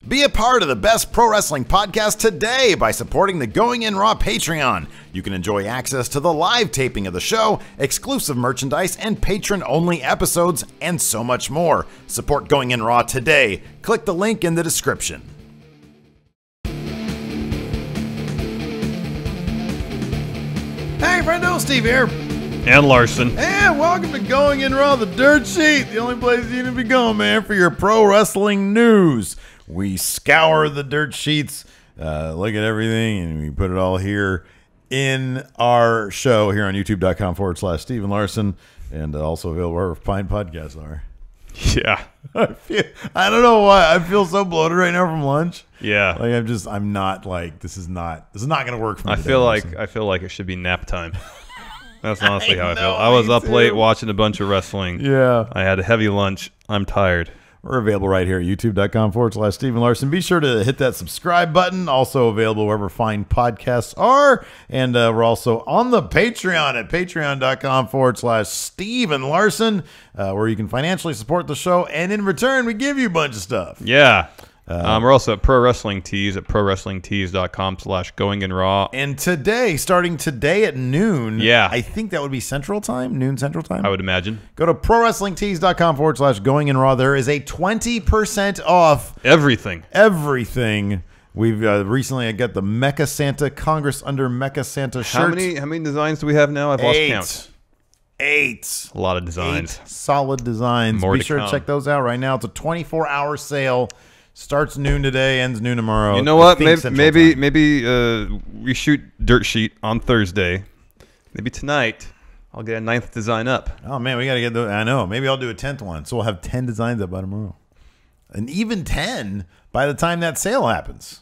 Be a part of the best pro wrestling podcast today by supporting the Going In Raw Patreon. You can enjoy access to the live taping of the show, exclusive merchandise, and patron-only episodes, and so much more. Support Going In Raw today. Click the link in the description. Hey, friendo, Steve here. And Larson. And welcome to Going In Raw, the dirt sheet. The only place you need to be going, man, for your pro wrestling news. We scour the dirt sheets, look at everything, and we put it all here in our show here on youtube.com/Steven Larson, and also available wherever fine podcasts are. Yeah. I don't know why. I feel so bloated right now from lunch. Yeah. Like I'm not like, this is not going to work for me. I feel like it should be nap time. That's honestly how I feel. I was up too. late watching a bunch of wrestling. Yeah. I had a heavy lunch. I'm tired. We're available right here at youtube.com/Steven Larson. Be sure to hit that subscribe button. Also available wherever fine podcasts are. And we're also on the Patreon at patreon.com/Steven Larson, where you can financially support the show. And in return, we give you a bunch of stuff. Yeah. We're also at Pro Wrestling Tees at prowrestlingtees.com/goinginraw. And today, starting today at noon, yeah, I think that would be Central Time, noon Central Time. I would imagine. Go to prowrestlingtees.com/goinginraw. There is a 20% off everything. Everything. We've recently got the Mecha Santa Congress under Mecha Santa shirt. How many designs do we have now? I've lost count. 8. A lot of designs. 8 solid designs. More Be sure to check those out right now. It's a 24-hour sale. Starts noon today, ends noon tomorrow. You know what? Maybe we shoot Dirt Sheet on Thursday. Maybe tonight I'll get a 9th design up. Oh man, we gotta get those. I know. Maybe I'll do a 10th one, so we'll have 10 designs up by tomorrow, and even 10 by the time that sale happens.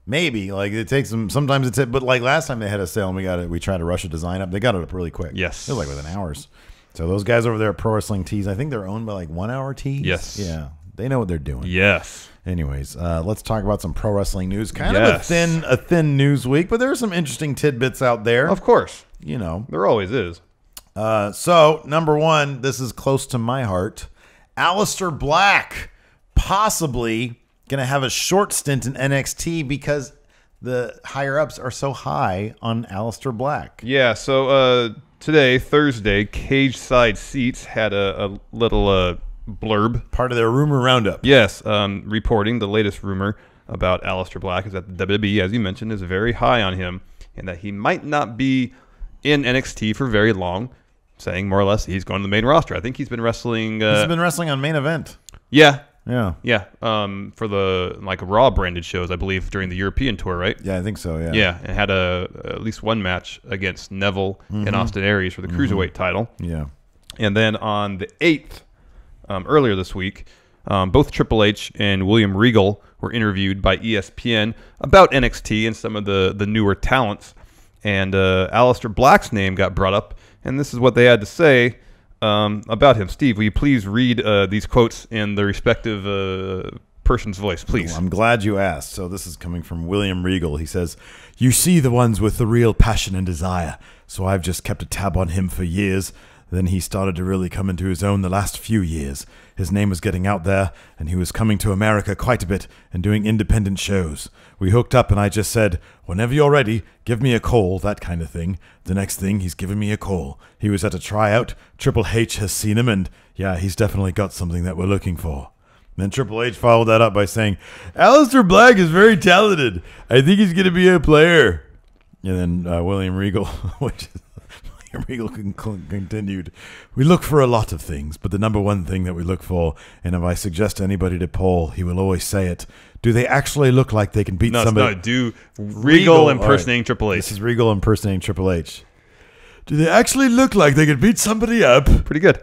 Maybe like it takes them. Sometimes it's but like last time they had a sale and we tried to rush a design up. They got it up really quick. Yes, it was like within hours. So those guys over there at Pro Wrestling Tees, I think they're owned by like 1 Hour Tees. Yes. Yeah, they know what they're doing. Yes. Anyways, let's talk about some pro wrestling news. Kind of a thin news week, but there are some interesting tidbits out there. Of course. You know. There always is. So, number one, this is close to my heart. Alistair Black possibly going to have a short stint in NXT because the higher-ups are so high on Alistair Black. Yeah, so today, Thursday, Cage Side Seats had a little... blurb. Part of their rumor roundup. Yes, reporting the latest rumor about Alistair Black is that the WWE, as you mentioned, is very high on him and that he might not be in NXT for very long, saying more or less he's going to the main roster. I think he's been wrestling... he's been wrestling on Main Event. Yeah. Yeah. Yeah. For the Raw branded shows, I believe, during the European tour, right? Yeah, I think so, yeah. Yeah, and had at least one match against Neville and Austin Aries for the Cruiserweight title. Yeah. And then on the 8th, earlier this week, both Triple H and William Regal were interviewed by ESPN about NXT and some of the newer talents. And Alistair Black's name got brought up, and this is what they had to say about him. Steve, will you please read these quotes in the respective person's voice, please? Well, I'm glad you asked. So this is coming from William Regal. He says, "You see the ones with the real passion and desire, so I've just kept a tab on him for years. Then he started to really come into his own the last few years. His name was getting out there, and he was coming to America quite a bit and doing independent shows. We hooked up, and I just said, whenever you're ready, give me a call, that kind of thing. The next thing, he's given me a call. He was at a tryout. Triple H has seen him, and yeah, he's definitely got something that we're looking for." Then Triple H followed that up by saying, "Alistair Black is very talented. I think he's going to be a player." And then William Regal, Regal continued, "We look for a lot of things, but the number one thing that we look for, and if I suggest anybody to Paul, he will always say it, do they actually look like they can beat somebody?" No, do Regal impersonating right. Triple H. This is Regal impersonating Triple H. "Do they actually look like they can beat somebody up?" Pretty good.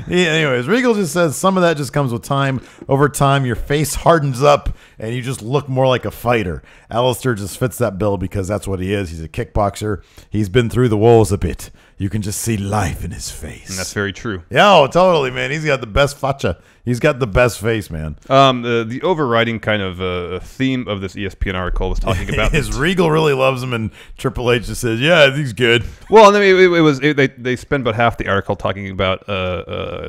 Anyways, Regal just says some of that just comes with time. Over time, your face hardens up and you just look more like a fighter. Alistair just fits that bill because that's what he is. He's a kickboxer. He's been through the walls a bit. You can just see life in his face. And that's very true. Yeah, oh, totally, man. He's got the best facha. He's got the best face, man. The overriding kind of theme of this ESPN article was talking about his Regal really loves him, and Triple H just says, "Yeah, I think he's good." Well, I mean, they spend about half the article talking about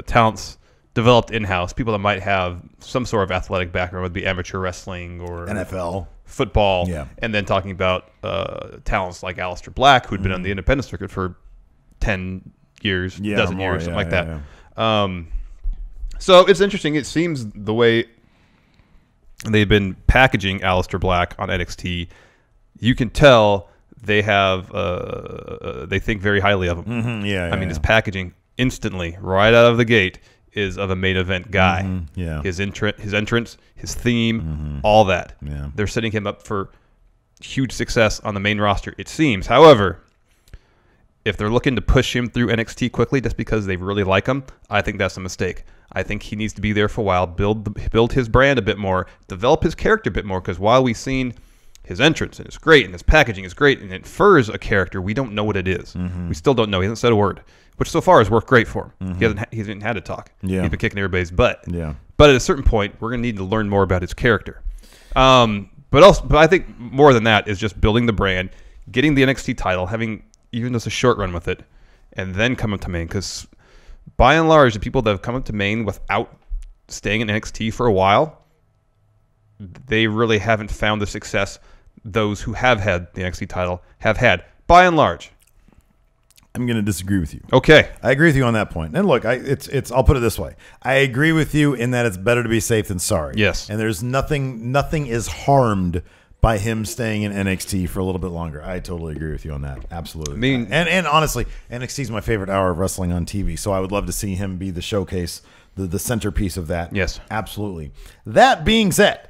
talents developed in-house, people that might have some sort of athletic background, would be amateur wrestling or NFL. football, Yeah. and then talking about talents like Alistair Black, who'd been on the independent circuit for 10 years, dozen years, something like that. So it's interesting. It seems the way they've been packaging Alistair Black on NXT, you can tell they have they think very highly of him. I mean, his packaging instantly, right out of the gate, is of a main event guy. His entrance, his theme, all that. They're setting him up for huge success on the main roster, it seems. However, if they're looking to push him through NXT quickly just because they really like him, I think that's a mistake. I think he needs to be there for a while, build his brand a bit more, develop his character a bit more, because while we've seen his entrance and it's great and his packaging is great and it infers a character, we don't know what it is. We still don't know. He hasn't said a word, which so far has worked great for him. He hasn't had to talk. He's been kicking everybody's butt. But at a certain point, we're going to need to learn more about his character. But I think more than that is just building the brand, getting the NXT title, having even just a short run with it, and then come up to main. Because by and large, the people that have come up to main without staying in NXT for a while, they really haven't found the success those who have had the NXT title have had, by and large. I'm going to disagree with you. Okay. I agree with you on that point. And look, I'll put it this way. I agree with you in that it's better to be safe than sorry. Yes. And there's nothing is harmed by him staying in NXT for a little bit longer. I totally agree with you on that. Absolutely. I mean, and honestly, NXT is my favorite hour of wrestling on TV, so I would love to see him be the showcase, the centerpiece of that. Yes. Absolutely. That being said,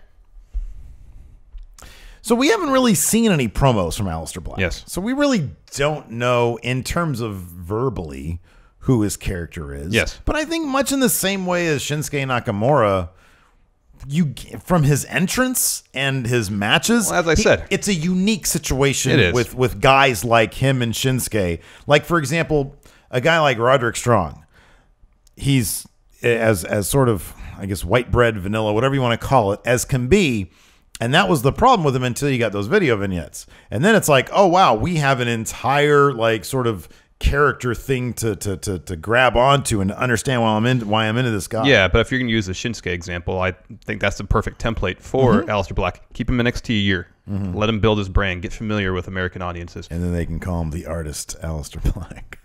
so we haven't really seen any promos from Alistair Black. Yes. So we really don't know in terms of verbally who his character is. Yes. But I think much in the same way as Shinsuke Nakamura, from his entrance and his matches, well, as I said, it's a unique situation with guys like him and Shinsuke. Like, for example, a guy like Roderick Strong. He's as sort of, I guess, white bread, vanilla, whatever you want to call it, as can be. And that was the problem with him until you got those video vignettes. And then it's like, oh, wow, we have an entire, like, sort of character thing to grab onto and to understand why I'm into this guy. Yeah, but if you're going to use the Shinsuke example, I think that's the perfect template for Alistair Black. Keep him in NXT a year. Let him build his brand. Get familiar with American audiences. And then they can call him the artist, Alistair Black.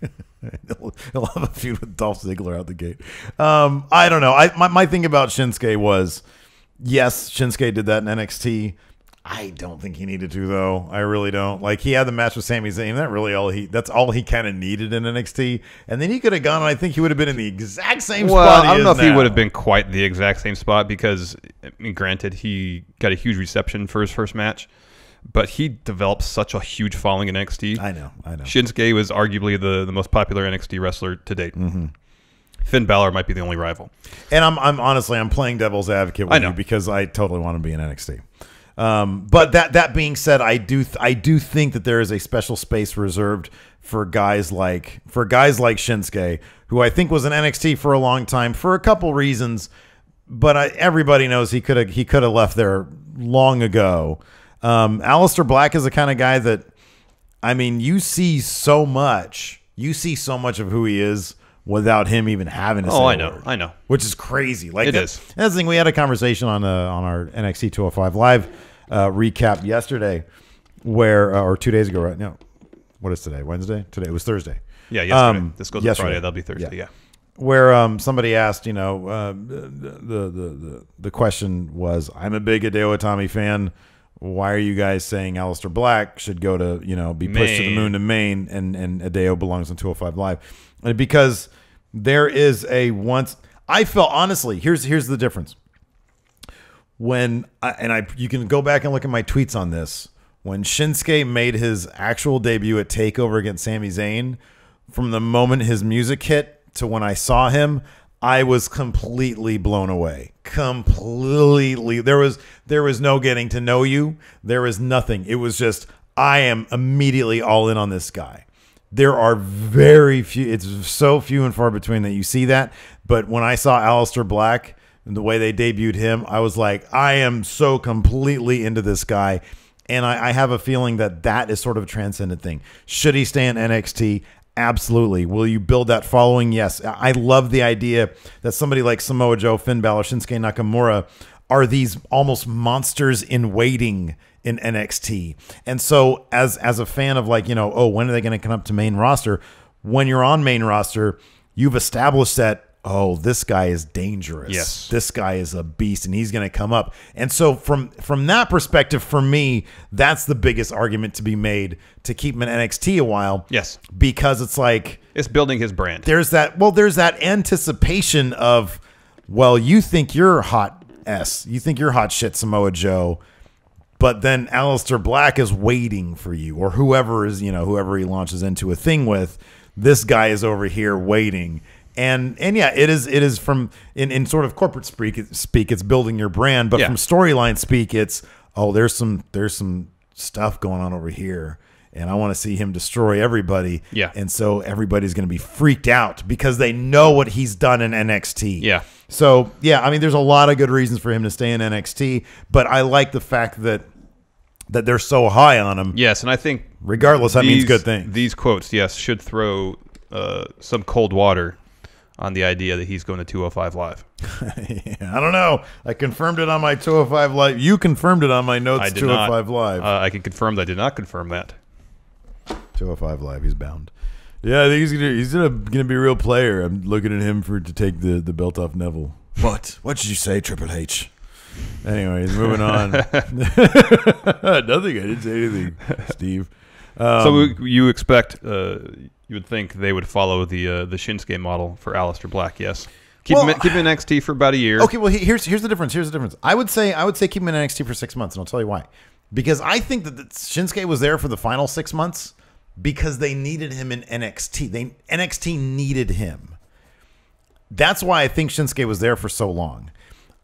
He'll have a feud with Dolph Ziggler out the gate. I don't know. My thing about Shinsuke was, yes, Shinsuke did that in NXT. I don't think he needed to, though. I really don't. Like, he had the match with Sami Zayn. That's all he kind of needed in NXT. And then he could have gone, and I think he would have been in the exact same spot. Well, I don't know if he would have been quite the exact same spot because, I mean, granted, he got a huge reception for his first match, but he developed such a huge following in NXT. I know. Shinsuke was arguably the most popular NXT wrestler to date. Finn Balor might be the only rival. And I'm honestly playing devil's advocate with you because I totally want to be in NXT. But that being said, I do think that there is a special space reserved for guys like Shinsuke, who I think was in NXT for a long time for a couple reasons, but everybody knows he could have left there long ago. Alistair Black is the kind of guy that, I mean, you see so much of who he is without him even having to say a word. I know. Which is crazy. Like, it is. That's the thing. We had a conversation on our NXT 205 Live recap yesterday, or 2 days ago, right? No. What is today? Wednesday? Today. It was Thursday. Yeah, yesterday. This goes on Friday. That'll be Thursday, yeah. Where somebody asked, the question was, I'm a big Hideo Itami fan. Why are you guys saying Alistair Black should go to, be pushed to the moon to Maine and Hideo belongs on 205 Live? And because there is I felt, honestly, here's the difference. You can go back and look at my tweets on this. When Shinsuke made his actual debut at TakeOver against Sami Zayn, from the moment his music hit to when I saw him, I was completely blown away. Completely. There was no getting to know you. There was nothing. It was just, I am immediately all in on this guy. There are very few. It's so few and far between that you see that. But when I saw Alistair Black and the way they debuted him, I was like, I am so completely into this guy. And I have a feeling that is sort of a transcendent thing. Should he stay in NXT? Absolutely. Will you build that following? Yes. I love the idea that somebody like Samoa Joe, Finn Balor, Shinsuke Nakamura are these almost monsters in waiting in NXT. And so as a fan of like, oh, when are they going to come up to main roster? When you're on main roster, you've established that, oh, this guy is dangerous. Yes. This guy is a beast, and he's going to come up. And so from that perspective, for me, that's the biggest argument to be made to keep him in NXT a while. Yes. Because it's like... It's building his brand. There's that anticipation of, well, you think you're hot S. You think you're hot shit, Samoa Joe. But then Alistair Black is waiting for you, or whoever he launches into a thing with. This guy is over here waiting. And yeah, it is from in sort of corporate speak, it's building your brand, but from storyline speak, it's there's some stuff going on over here, and I want to see him destroy everybody. Yeah. And so everybody's going to be freaked out because they know what he's done in NXT. Yeah. So yeah, I mean, there's a lot of good reasons for him to stay in NXT, but I like the fact that they're so high on him. Yes, and I think regardless, that means good things. These quotes, yes, should throw some cold water on the idea that he's going to 205 Live. I don't know. I confirmed it on my 205 Live. You confirmed it on my notes. I did 205 not. Live. I can confirm that I did not confirm that. 205 Live. He's bound. Yeah, I think he's gonna be a real player. I'm looking at him to take the belt off Neville. What? What did you say, Triple H? Anyways, moving on. Nothing. I didn't say anything, Steve. So you expect? You would think they would follow the Shinsuke model for Alistair Black, yes. Keep him in NXT for about a year. Okay, well here's the difference. I would say keep him in NXT for 6 months, and I'll tell you why. Because I think that Shinsuke was there for the final 6 months because they needed him in NXT. NXT needed him. That's why I think Shinsuke was there for so long.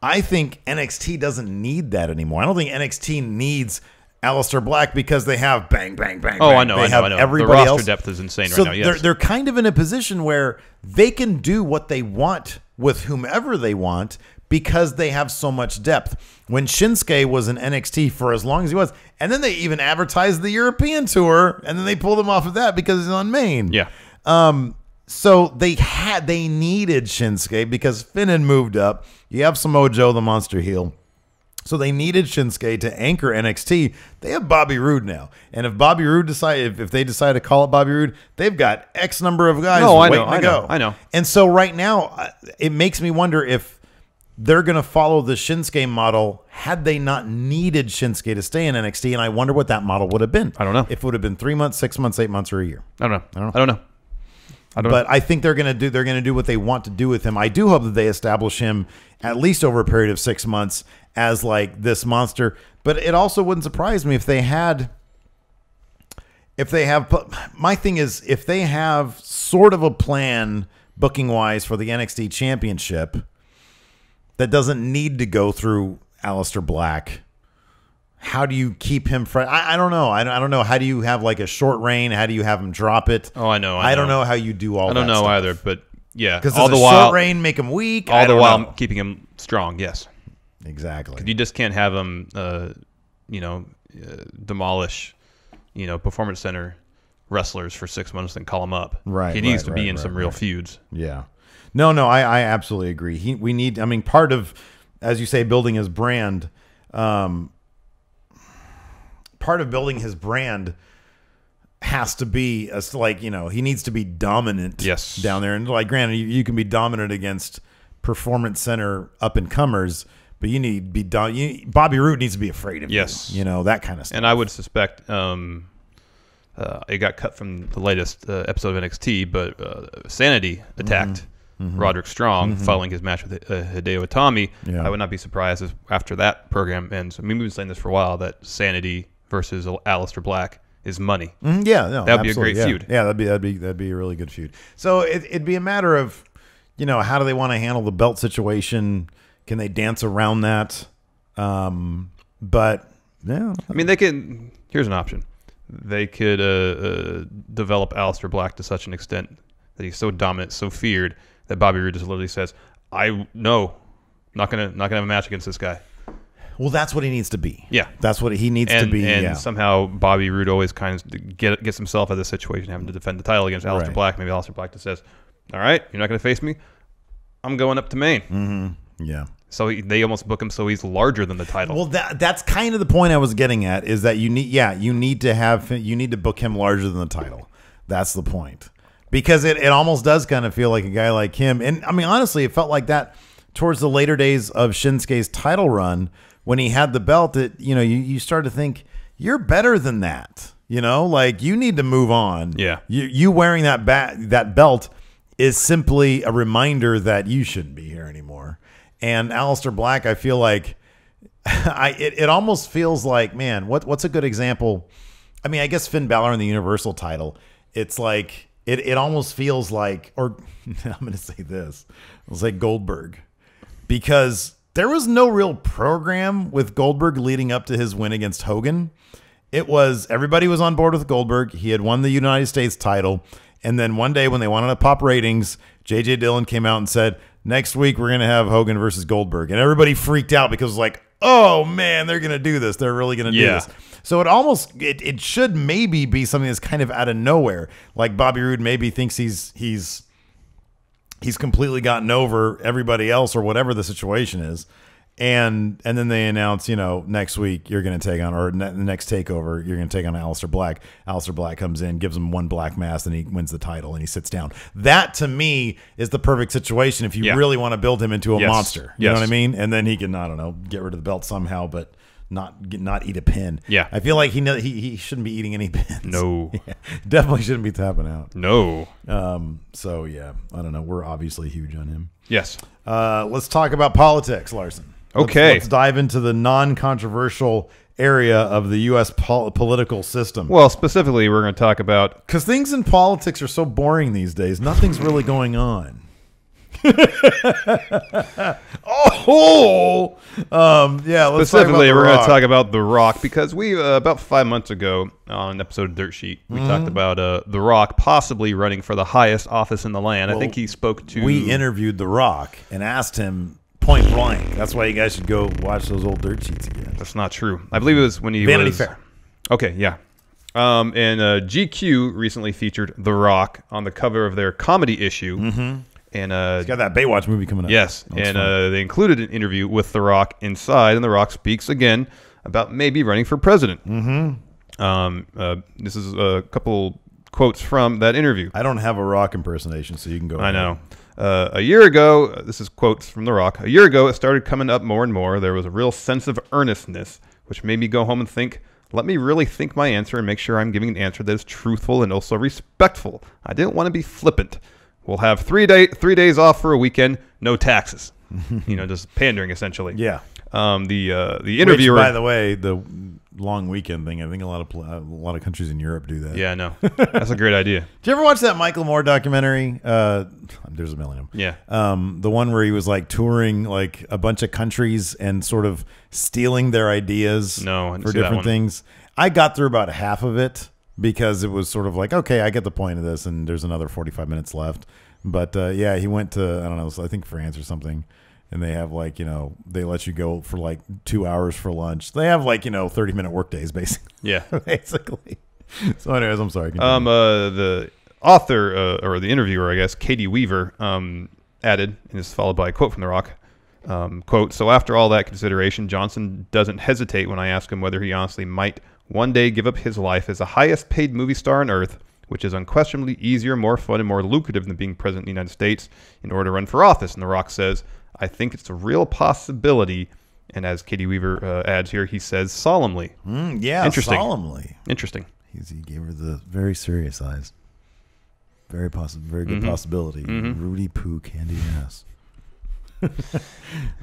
I think NXT doesn't need that anymore. I don't think NXT needs Alistair Black because they have bang, bang, bang. Oh, bang. I know. They have everybody the roster else. depth is insane So right now. Yes. they're kind of in a position where they can do what they want with whomever they want because they have so much depth. When Shinsuke was in NXT for as long as he was, and then they even advertised the European tour, and then they pulled him off of that because he's on main. Yeah. So they needed Shinsuke because Finn had moved up. You have Samoa Joe, the monster heel. So they needed Shinsuke to anchor NXT. They have Bobby Roode now. And if Bobby Roode if they decide to call it Bobby Roode, they've got X number of guys waiting to go. I know. And so right now, it makes me wonder if they're going to follow the Shinsuke model had they not needed Shinsuke to stay in NXT. And I wonder what that model would have been. I don't know. If it would have been 3 months, 6 months, 8 months, or a year. I don't know. But I think they're going to do what they want to do with him. I do hope that they establish him at least over a period of 6 months as like this monster. But it also wouldn't surprise me if they have. My thing is if they have sort of a plan booking wise for the NXT Championship that doesn't need to go through Alistair Black. How do you keep him fresh? I don't know. I don't know. How do you have like a short reign? How do you have him drop it? Oh, I know. I don't know how you do all that. I don't know stuff. either, but yeah. Because all the while, short reign make him weak. All the while keeping him strong, yes. Exactly. You just can't have him, demolish, Performance Center wrestlers for 6 months and call him up. Right. He needs to be in some real feuds. Yeah. No, I absolutely agree. We need, part of, as you say, building his brand, part of building his brand has to be he needs to be dominant down there. And like, granted, you can be dominant against Performance Center up and comers, but you need to be Bobby Roode needs to be afraid of you. That kind of stuff. And I would suspect it got cut from the latest episode of NXT, but Sanity attacked Roderick Strong following his match with Hideo Itami. Yeah. I would not be surprised after that program ends. We've been saying this for a while that Sanity versus Alistair Black is money. That'd be a great feud. Yeah, that'd be a really good feud. So it'd be a matter of, how do they want to handle the belt situation? Can they dance around that? But yeah, they can. Here's an option. They could develop Alistair Black to such an extent that he's so dominant, so feared that Bobby Roode just literally says, not gonna have a match against this guy." Well, that's what he needs to be. Yeah. That's what he needs to be. And somehow Bobby Roode always kind of gets himself out of this situation, having to defend the title against Alistair Black. Maybe Alistair Black just says, all right, you're not going to face me. I'm going up to Maine. Mm-hmm. Yeah. So they almost book him so he's larger than the title. Well, that's kind of the point I was getting at, is that you need to book him larger than the title. That's the point. Because it almost does kind of feel like a guy like him. And I mean, honestly, it felt like that towards the later days of Shinsuke's title run when he had the belt. That, you know, you start to think you're better than that. You know, like you need to move on. Yeah. You wearing that belt is simply a reminder that you shouldn't be here anymore. And Alistair Black, I feel like it almost feels like, man, what's a good example? I mean, I guess Finn Balor in the Universal title. It's like it almost feels like, or I'm going to say this, it's like Goldberg, because there was no real program with Goldberg leading up to his win against Hogan. It was everybody was on board with Goldberg. He had won the United States title. And then one day when they wanted to pop ratings, J.J. Dillon came out and said, next week we're going to have Hogan versus Goldberg. And everybody freaked out because it was like, oh, man, they're going to do this. They're really going to do this. So it should maybe be something that's kind of out of nowhere. Like Bobby Roode maybe thinks he's completely gotten over everybody else or whatever the situation is. And then they announce, you know, next week you're going to take on, or the next takeover, you're going to take on Alistair Black. Alistair Black comes in, gives him one black mass, and he wins the title and he sits down. That to me is the perfect situation if you really want to build him into a monster. You know what I mean? And then he can, I don't know, get rid of the belt somehow, but not eat a pin. Yeah. I feel like he shouldn't be eating any pins. No. Definitely shouldn't be tapping out. No. So yeah, I don't know. We're obviously huge on him. Yes. Let's talk about politics, Larson. Okay. Let's dive into the non-controversial area of the U.S. political system. Well, specifically, we're going to talk about... Because things in politics are so boring these days. Nothing's really going on. Specifically, we're going to talk about The Rock, because we, about 5 months ago, on an episode of Dirt Sheet, we talked about The Rock possibly running for the highest office in the land. Well, I think he spoke to... We interviewed The Rock and asked him... point blank. That's why you guys should go watch those old Dirt Sheets again. That's not true. I believe it was when he Vanity Fair. Okay, yeah. And GQ recently featured The Rock on the cover of their comedy issue. Mm-hmm. And he's got that Baywatch movie coming up. Yes, and they included an interview with The Rock inside, and The Rock speaks again about maybe running for president. Mm-hmm. This is a couple quotes from that interview. I don't have a Rock impersonation, so you can go ahead. I know. A year ago, this is quotes from The Rock. A year ago, it started coming up more and more. There was a real sense of earnestness, which made me go home and think, let me really think my answer and make sure I'm giving an answer that is truthful and also respectful. I didn't want to be flippant. We'll have 3 days off for a weekend, no taxes. You know, just pandering essentially. Yeah. The interviewer, which, by the way, the long weekend thing. I think a lot of countries in Europe do that. Yeah, I know. That's a great idea. Did you ever watch that Michael Moore documentary? There's a million. Yeah. The one where he was like touring like a bunch of countries and sort of stealing their ideas for different things. I got through about half of it because it was sort of like, okay, I get the point of this, and there's another 45 minutes left. But yeah, he went to, I don't know, I think France or something. And they have like, you know, they let you go for like 2 hours for lunch. They have like, you know, 30-minute work days, basically. Yeah. Basically. So anyways, I'm sorry. The author, or the interviewer, I guess, Katie Weaver, added, and this is followed by a quote from The Rock, quote, so after all that consideration, Johnson doesn't hesitate when I ask him whether he honestly might one day give up his life as the highest paid movie star on earth, which is unquestionably easier, more fun, and more lucrative than being president of the United States, in order to run for office. And The Rock says, I think it's a real possibility. And as Katie Weaver adds here, he says solemnly. Yeah, interesting. Solemnly. Interesting. He gave her the very serious eyes. Very good possibility. Rudy Poo candy ass.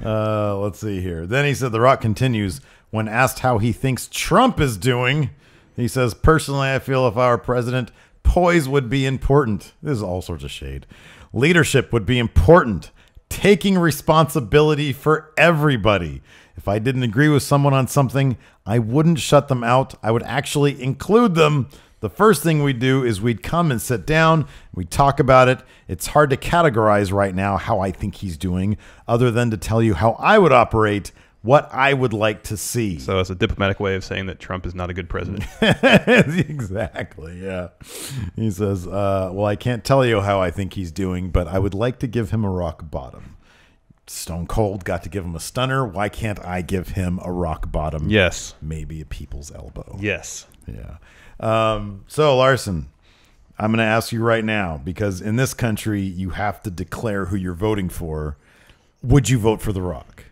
Let's see here. Then he said, The Rock continues, when asked how he thinks Trump is doing, he says, personally, I feel if I were president, poise would be important. This is all sorts of shade. Leadership would be important. Taking responsibility for everybody. If I didn't agree with someone on something, I wouldn't shut them out. I would actually include them. The first thing we'd do is we'd come and sit down. We'd talk about it. It's hard to categorize right now how I think he's doing, other than to tell you how I would operate. what I would like to see. So it's a diplomatic way of saying that Trump is not a good president. Exactly, yeah. He says, well, I can't tell you how I think he's doing, but I would like to give him a rock bottom. Stone Cold got to give him a stunner. Why can't I give him a rock bottom? Yes. Maybe a people's elbow. Yes. Yeah. So, Larson, I'm going to ask you right now, because in this country, you have to declare who you're voting for. Would you vote for The Rock?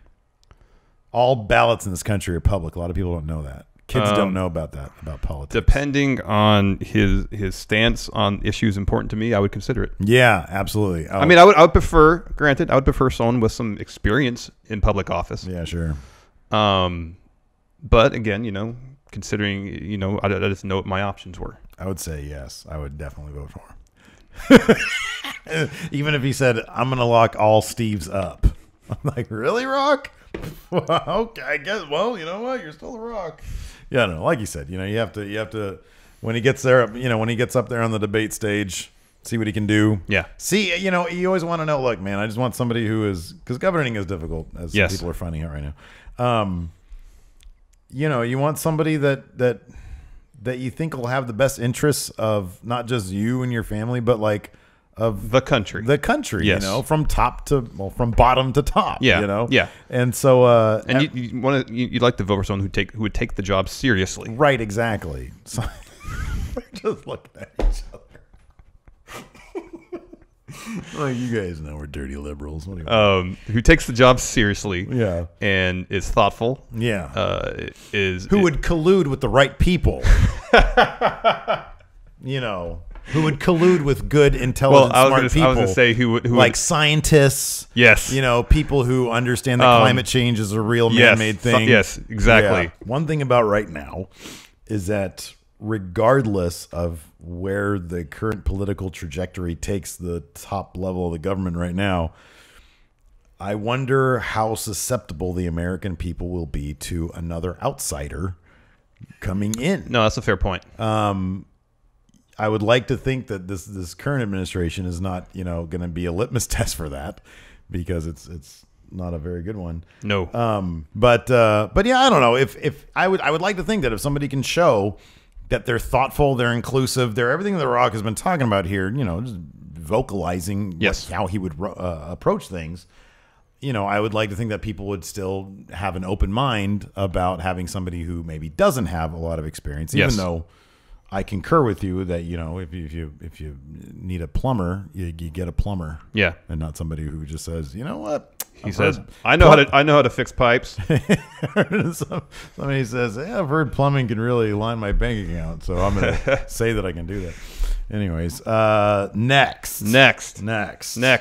All ballots in this country are public. A lot of people don't know that. Kids don't know about that, about politics. Depending on his stance on issues important to me, I would consider it. Yeah, absolutely. I mean, I would prefer, granted, I would prefer someone with some experience in public office. Yeah, sure. But again, you know, considering, you know, I just know what my options were. I would say yes. I would definitely vote for him. Even if he said, I'm going to lock all Steves up. I'm like, really, Rock? Okay, I guess. Well, you know what? You're still The Rock. Yeah, no, like you said, you know, you have to, when he gets there, you know, when he gets up there on the debate stage, see what he can do. Yeah. See, you know, you always want to know, look, man, I just want somebody who is, because governing is difficult, as people are finding out right now. You know, you want somebody that you think will have the best interests of not just you and your family, but like of the country, yes. You know, from bottom to top. Yeah, you know. Yeah. And so, and you'd like to vote for someone who would take the job seriously. Right. Exactly. So we're just looking at each other. Like, you guys know we're dirty liberals. What do you who takes the job seriously? Yeah. And is thoughtful. Yeah. Who would collude with the right people? You know. Who would collude with good, intelligent, smart people? I was going to say who like scientists. Yes. You know, people who understand that climate change is a real man-made thing. Yes, exactly. Yeah. One thing about right now is that regardless of where the current political trajectory takes the top level of the government right now, I wonder how susceptible the American people will be to another outsider coming in. No, that's a fair point. I would like to think that this current administration is not, you know, going to be a litmus test for that, because it's not a very good one. No. But yeah, I don't know. If I would like to think that if somebody can show that they're thoughtful, they're inclusive, they're everything The Rock has been talking about here, you know, just vocalizing how he would approach things. You know, I would like to think that people would still have an open mind about having somebody who maybe doesn't have a lot of experience, even though I concur with you that, you know, if you need a plumber, you get a plumber. Yeah. And not somebody who just says, you know what? He says, I know how to fix pipes. Somebody says, yeah, I've heard plumbing can really line my bank account, so I'm going to say that I can do that. Anyways, next.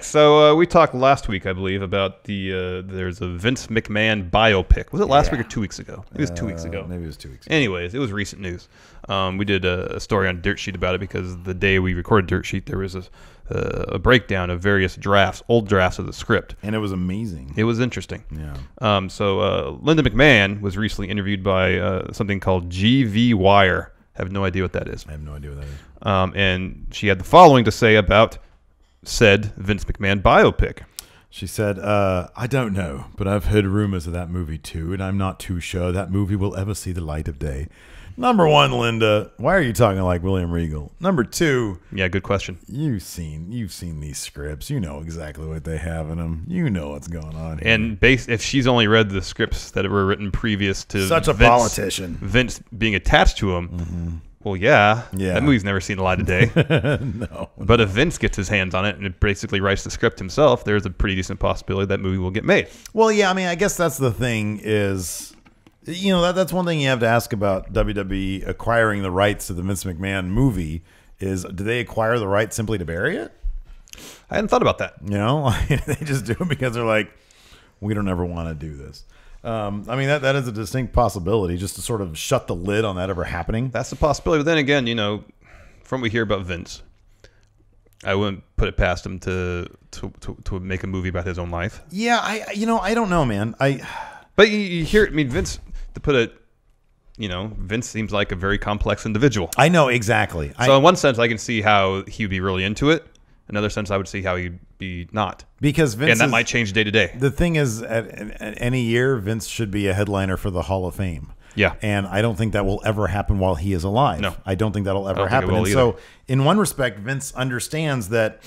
So we talked last week, I believe, about there's a Vince McMahon biopic. Was it last week or 2 weeks ago? It was 2 weeks ago. Maybe it was 2 weeks ago. Anyways, it was recent news. We did a story on Dirt Sheet about it, because the day we recorded Dirt Sheet, there was a breakdown of various old drafts of the script. And it was amazing. It was interesting. Yeah. So Linda McMahon was recently interviewed by something called GV Wire. I have no idea what that is. I have no idea what that is. And she had the following to say about said Vince McMahon biopic. She said, I don't know, but I've heard rumors of that movie too, and I'm not too sure that movie will ever see the light of day. Number one, Linda, why are you talking like William Regal? Number two, yeah, good question. You've seen these scripts. You know exactly what they have in them. You know what's going on here. And if she's only read the scripts that were written previous to such a politician, Vince being attached to him, well, yeah, that movie's never seen the light of day. No. But if Vince gets his hands on it and basically writes the script himself, there's a pretty decent possibility that movie will get made. Well, yeah, I mean, I guess that's the thing is, you know, that's one thing you have to ask about WWE acquiring the rights to the Vince McMahon movie is, do they acquire the rights simply to bury it? I hadn't thought about that. You know, they just do it because they're like, we don't ever want to do this. I mean, that is a distinct possibility, just to sort of shut the lid on that ever happening. That's a possibility. But then again, you know, from what we hear about Vince, I wouldn't put it past him to make a movie about his own life. Yeah, I don't know, man. But you hear, I mean, Vince, to put it, you know, Vince seems like a very complex individual. I know, exactly. So in one sense, I can see how he would be really into it. another sense, I would see how he'd be not. Because Vince, and that might change day to day. The thing is, at any year, Vince should be a headliner for the Hall of Fame. Yeah. And I don't think that will ever happen while he is alive. No. I don't think that'll ever happen. And so, in one respect, Vince understands that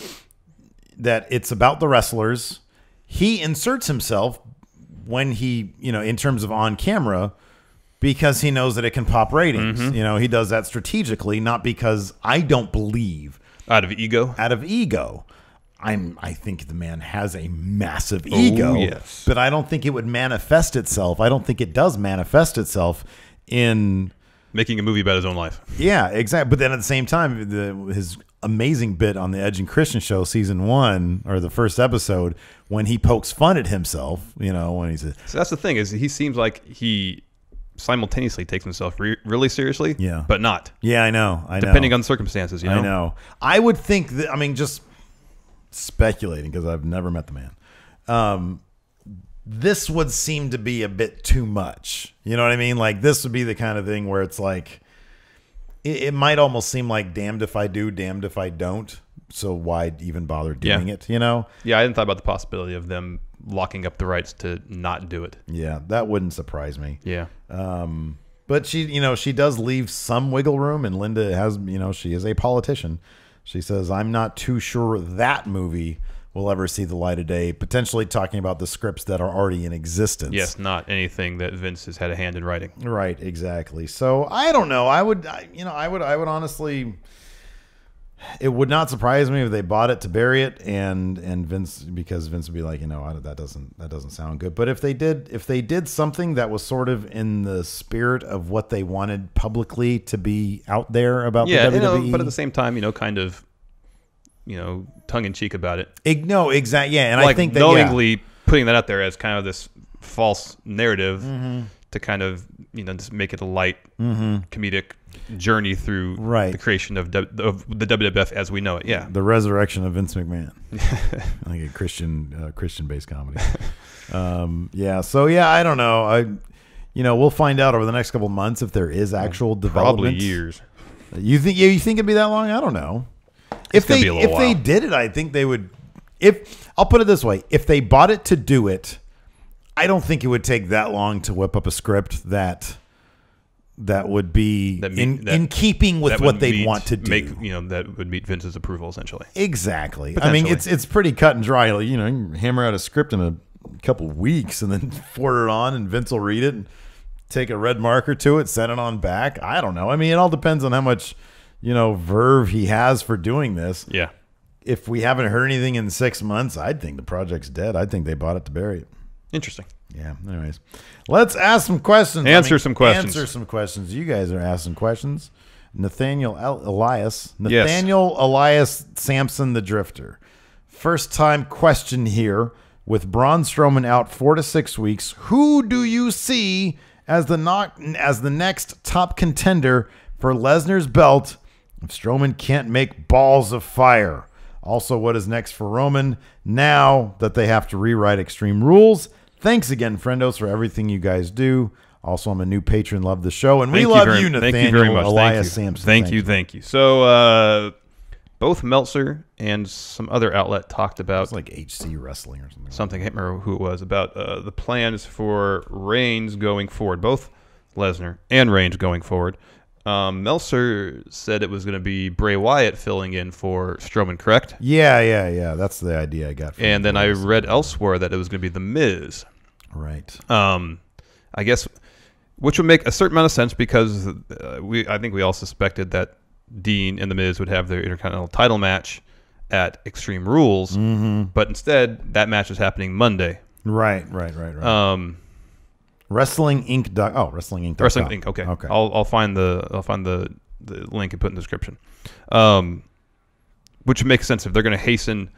it's about the wrestlers. He inserts himself when he, in terms of on camera, because he knows that it can pop ratings. He does that strategically, not because I don't believe out of ego. I think the man has a massive ego, yes. But I don't think it would manifest itself. I don't think it does manifest itself in making a movie about his own life. Yeah, exactly. But then at the same time, his amazing bit on the Edge and Christian show, season 1 or the first episode, when he pokes fun at himself, when he's so that's the thing, is he seems like he simultaneously takes himself really seriously, but not. Yeah, I know. Depending on circumstances, I know. I would think that, just speculating because I've never met the man. This would seem to be a bit too much. You know what I mean? Like, this would be the kind of thing where it's like, it might almost seem like damned if I do, damned if I don't. So why even bother doing it? Yeah, I hadn't thought about the possibility of them locking up the rights to not do it. Yeah, that wouldn't surprise me. Yeah. But she does leave some wiggle room, and Linda has, she is a politician. She says, I'm not too sure that movie will ever see the light of day, potentially talking about the scripts that are already in existence. Yes, not anything that Vince has had a hand in writing. Right, exactly. So I don't know. I would honestly, it would not surprise me if they bought it to bury it, and Vince, because Vince would be like, that doesn't sound good. But if they did something that was sort of in the spirit of what they wanted publicly to be out there about the WWE, but at the same time, kind of, tongue in cheek about it. No, exactly. Yeah, and like I think that knowingly putting that out there as kind of this false narrative to kind of just make it a light comedic journey through the creation of the WWF as we know it. Yeah, the resurrection of Vince McMahon, like a Christian based comedy. So I don't know. We'll find out over the next couple of months if there is actual development. Probably years. You think it'd be that long? I don't know. If they did it, I think they would. I'll put it this way: if they bought it to do it, I don't think it would take that long to whip up a script that would be in keeping with what they'd want to do. That would meet Vince's approval, essentially. Exactly. I mean, it's pretty cut and dry. Like, you can hammer out a script in a couple weeks and then forward it on, and Vince will read it and take a red marker to it, send it on back. I don't know. I mean, it all depends on how much verve he has for doing this. Yeah. If we haven't heard anything in 6 months, I'd think the project's dead. I'd think they bought it to bury it. Interesting. Yeah. Anyways, let's ask some questions. Answer some questions. You guys are asking questions. Nathaniel Elias Sampson the Drifter. First time question here. With Braun Strowman out 4 to 6 weeks, who do you see as the next top contender for Lesnar's belt if Strowman can't make balls of fire? Also, what is next for Roman now that they have to rewrite Extreme Rules? Thanks again, friendos, for everything you guys do. Also, I'm a new patron. Love the show. And we love you, Nathaniel. Thank you very much. Elias Sampson. Thank you. So, both Meltzer and some other outlet talked about... It's like HC Wrestling or something. Something, I can't remember who it was, about the plans for Reigns going forward. Both Lesnar and Reigns going forward. Meltzer said it was going to be Bray Wyatt filling in for Strowman, correct? Yeah. That's the idea I got. And then I read elsewhere that it was going to be The Miz. Right. I guess, which would make a certain amount of sense because I think we all suspected that Dean and The Miz would have their Intercontinental title match at Extreme Rules, but instead that match is happening Monday. Right. Wrestling Inc. Wrestling Inc. Wrestling Inc. Okay. I'll find the link and put in the description. Which makes sense if they're going to hasten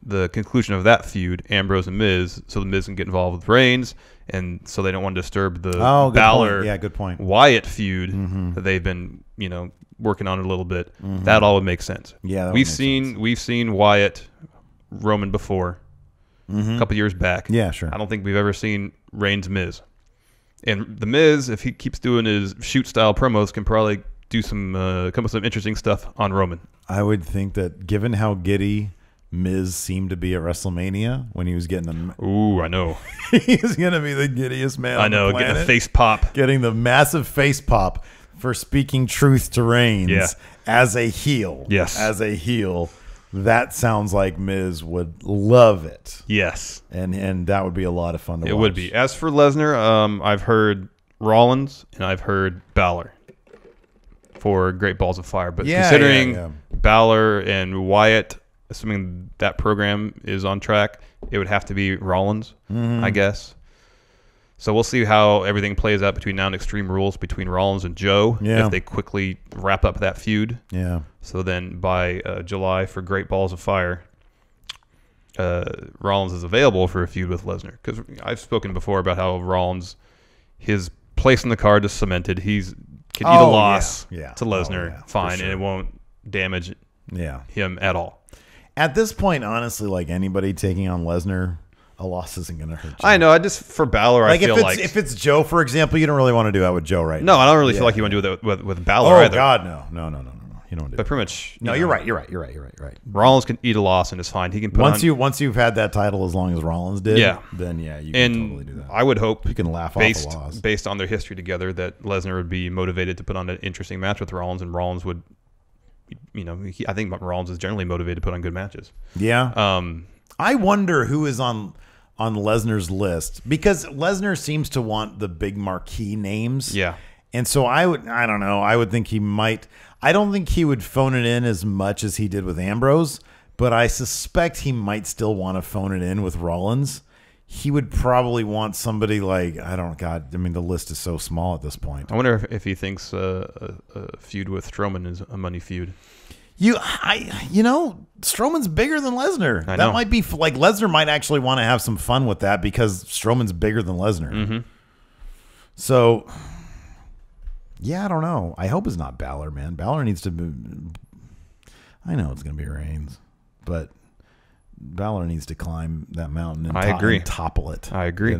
the conclusion of that feud, Ambrose and Miz, so the Miz can get involved with Reigns, and so they don't want to disturb the Balor good point. Wyatt feud that they've been working on a little bit. That all would make sense. Yeah, we've seen Wyatt Roman before a couple years back. Yeah, sure. I don't think we've ever seen Reigns Miz. And The Miz, if he keeps doing his shoot-style promos, can probably do some come up with some interesting stuff on Roman. I would think that given how giddy Miz seemed to be at WrestleMania when he was getting the Ooh, I know. he's gonna be the giddiest man. I know, on the planet, getting a face pop, getting the massive face pop for speaking truth to Reigns as a heel. Yes, as a heel. That sounds like Miz would love it. Yes, and that would be a lot of fun to watch. It would be. As for Lesnar, I've heard Rollins and I've heard Balor for Great Balls of Fire. But considering Balor and Wyatt, assuming that program is on track, it would have to be Rollins, I guess. So we'll see how everything plays out between now and Extreme Rules between Rollins and Joe, if they quickly wrap up that feud. Yeah. So then by July for Great Balls of Fire, Rollins is available for a feud with Lesnar. Because I've spoken before about how Rollins, his place in the card is cemented. He's can eat a loss to Lesnar, fine, and it won't damage him at all. At this point, honestly, like anybody taking on Lesnar, a loss isn't going to hurt you. I know. I just for Balor, I feel like if it's Joe, for example, you don't really want to do that with Joe, right? No, I don't really feel like you want to do that with Balor either. Oh God, no. You don't do. But pretty much. No, you're right. Rollins can eat a loss and it's fine. He can put once you've had that title as long as Rollins did. Then you can totally do that. I would hope you can laugh off the loss based on their history together that Lesnar would be motivated to put on an interesting match with Rollins, and Rollins would. I think Rollins is generally motivated to put on good matches. Yeah. I wonder who is on Lesnar's list, because Lesnar seems to want the big marquee names. Yeah. And so I don't know. I would think he might. I don't think he would phone it in as much as he did with Ambrose, but I suspect he might still want to phone it in with Rollins. He would probably want somebody like, the list is so small at this point. I wonder if he thinks a feud with Strowman is a money feud. Strowman's bigger than Lesnar. I know. That might be like Lesnar might actually want to have some fun with that because Strowman's bigger than Lesnar. Mm-hmm. So, I don't know. I hope it's not Balor, man. Balor needs to be. I know it's going to be Reigns, but Balor needs to climb that mountain and, agree. And topple it. I agree.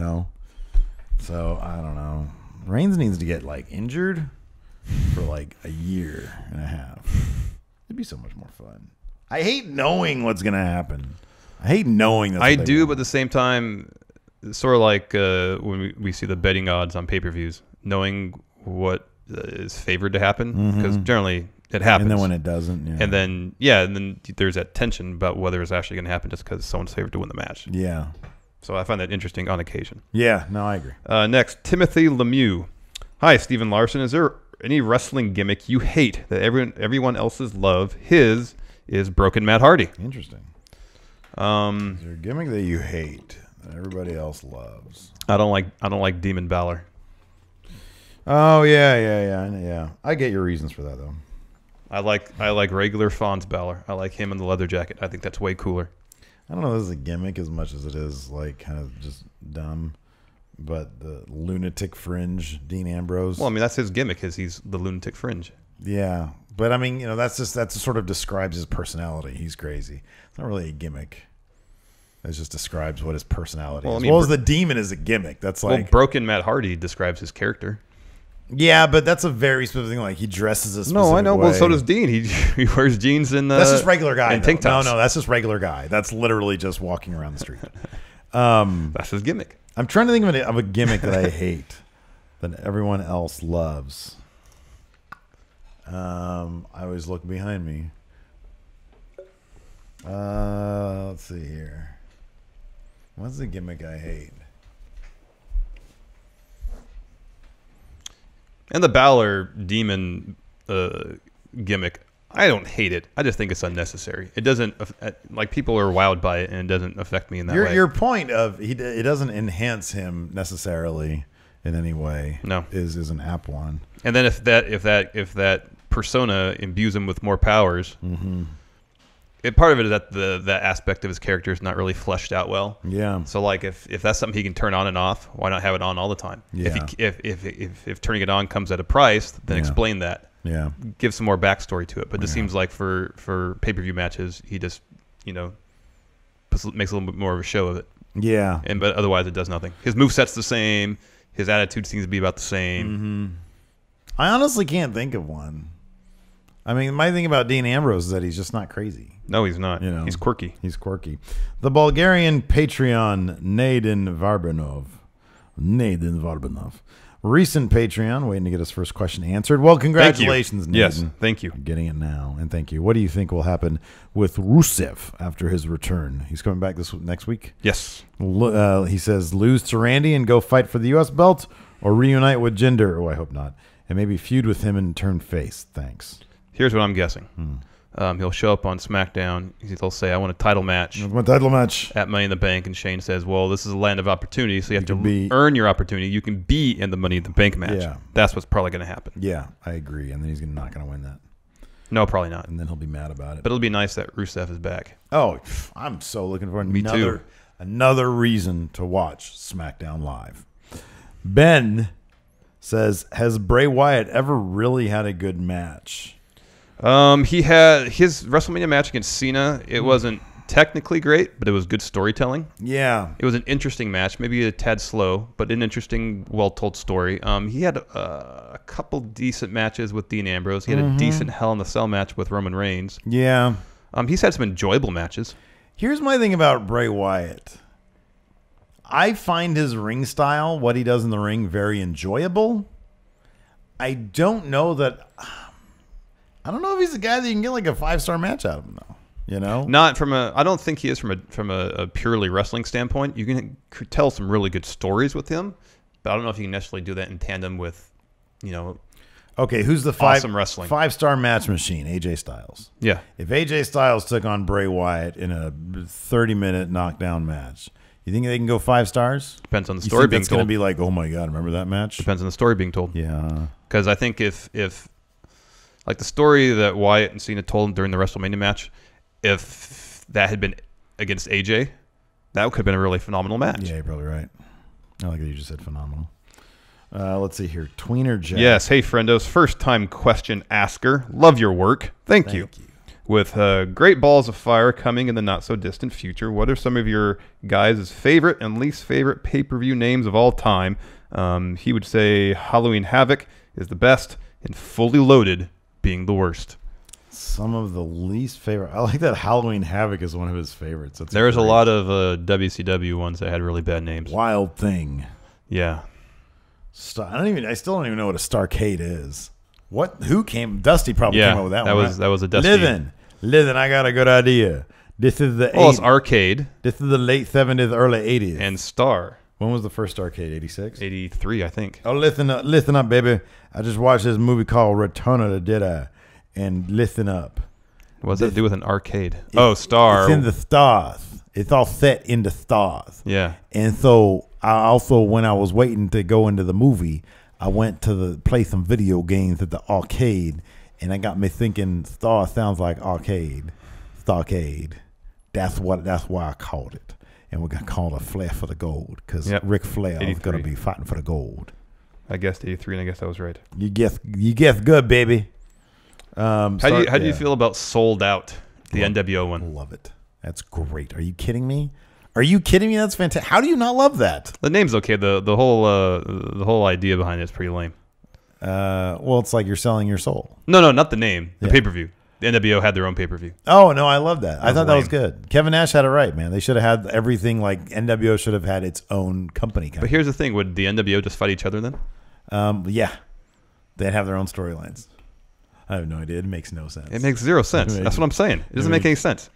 So I don't know. Reigns needs to get injured for a year and a half. It'd be so much more fun. I hate knowing what's gonna happen. I hate knowing that. I do, but at the same time, sort of like when we see the betting odds on pay-per-views, knowing what is favored to happen, because generally it happens. And then when it doesn't, and then there's that tension about whether it's actually going to happen just because someone's favored to win the match. Yeah. So I find that interesting on occasion. Yeah, no, I agree. Next, Timothy Lemieux. Hi, Stephen Larson. Is there any wrestling gimmick you hate that everyone else's love? His is Broken Matt Hardy. Interesting. Is there a gimmick that you hate that everybody else loves? I don't like Demon Balor. Oh yeah. I get your reasons for that though. I like regular Fonz Balor. I like him in the leather jacket. I think that's way cooler. I don't know if this is a gimmick as much as it is kind of just dumb. But the lunatic fringe, Dean Ambrose. Well, that's his gimmick. He's the lunatic fringe. Yeah, but that sort of describes his personality. He's crazy. It's not really a gimmick. It just describes what his personality is. As the demon is a gimmick. That's Broken Matt Hardy describes his character. Yeah, but that's a very specific thing. He dresses a specific way. No, I know. Well, so does Dean. He wears jeans and that's just regular guy. And tank tops. No, that's just regular guy. That's literally just walking around the street. That's his gimmick. I'm trying to think of a gimmick that I hate that everyone else loves. I always look behind me. Let's see here. What's the gimmick I hate? And the Balor demon gimmick, I don't hate it. I just think it's unnecessary. It doesn't people are wowed by it, and it doesn't affect me in that way. Your point of it doesn't enhance him necessarily in any way. No, is an apt one. And then if that persona imbues him with more powers, part of it is that that aspect of his character is not really fleshed out well. Yeah. So if that's something he can turn on and off, why not have it on all the time? Yeah. If turning it on comes at a price, then explain that. Yeah. Give some more backstory to it. But it seems like for pay-per-view matches, he just makes a little bit more of a show of it. Yeah. But otherwise, it does nothing. His moveset's the same. His attitude seems to be about the same. I honestly can't think of one. I mean, my thing about Dean Ambrose is that he's just not crazy. No, he's not. You know, he's quirky. He's quirky. The Bulgarian Patreon, Naden Varbanov. Recent Patreon, waiting to get his first question answered. Well, congratulations, Naden. Yes, thank you. Getting it now, and thank you. What do you think will happen with Rusev after his return? He's coming back next week? Yes. He says, lose to Randy and go fight for the U.S. belt, or reunite with Jinder. Oh, I hope not. And maybe feud with him and turn face. Thanks. Here's what I'm guessing. He'll show up on SmackDown. He'll say, I want a title match. I want a title match. At Money in the Bank. And Shane says, well, this is a land of opportunity, so you have to earn your opportunity. You can be in the Money in the Bank match. Yeah. That's what's probably going to happen. Yeah, I agree. And then he's not going to win that. No, probably not. And then he'll be mad about it. But it'll be nice that Rusev is back. Oh, I'm so looking for Me too. Another reason to watch SmackDown Live. Ben says, has Bray Wyatt ever really had a good match? He had his WrestleMania match against Cena. It wasn't technically great, but it was good storytelling. Yeah. It was an interesting match, maybe a tad slow, but an interesting, well-told story. He had a couple decent matches with Dean Ambrose. He had a decent Hell in the Cell match with Roman Reigns. Yeah. He's had some enjoyable matches. Here's my thing about Bray Wyatt. I find his ring style, what he does in the ring, very enjoyable. I don't know if he's a guy that you can get like a 5-star match out of him, though. You know, not from a. I don't think he is from a purely wrestling standpoint. You can tell some really good stories with him, but I don't know if you can necessarily do that in tandem with, Okay, who's the awesome wrestling 5-star match machine? AJ Styles. Yeah. If AJ Styles took on Bray Wyatt in a 30-minute knockdown match, you think they can go 5 stars? Depends on the story being told. It's going to be like, oh my god, remember that match? Depends on the story being told. Yeah. Because I think if like the story that Wyatt and Cena told during the WrestleMania match, if that had been against AJ, that could have been a really phenomenal match. Yeah, you're probably right. I like that you just said phenomenal. Let's see here. Tweener Jack. Yes. Hey, friendos. First-time question asker. Love your work. Thank you. With great balls of fire coming in the not-so-distant future, what are some of your guys' favorite and least favorite pay-per-view names of all time? He would say Halloween Havoc is the best and Fully Loaded being the worst. Some of the least favorite. I like that Halloween Havoc is one of his favorites. There's a lot of WCW ones that had really bad names. Wild Thing. Yeah. I still don't even know what a Starcade is. Who came? Dusty probably came up with that one. That was a Dusty. Living. I got a good idea. This is the it's Arcade. This is the late 70s, early 80s. And Star. When was the first Arcade? 86? 83, I think. Oh, listen up, baby. I just watched this movie called Return of the Jedi. And listen up. What does that do with an arcade? Star. It's in the stars. It's all set in the stars. Yeah. And so I also, when I was waiting to go into the movie, I went to play some video games at the arcade, and it got me thinking Star sounds like arcade. Starcade. That's why I called it. And we're going to call it a Flair for the Gold, because Ric Flair is going to be fighting for the gold. I guessed 83, and I guess I was right. You guess good, baby. How do you feel about Sold Out, the NWO one? Love it. That's great. Are you kidding me? That's fantastic. How do you not love that? The name's okay. The whole idea behind it is pretty lame. Well, it's like you're selling your soul. No, not the name. The pay-per-view. The NWO had their own pay-per-view. Oh, no, I love that. I thought that was good. Kevin Nash had it right, man. They should have had everything, like NWO should have had its own company. But here's the thing. Would the NWO just fight each other then? Yeah. They'd have their own storylines. I have no idea. It makes no sense. It makes zero sense. That's what I'm saying. It doesn't make any sense.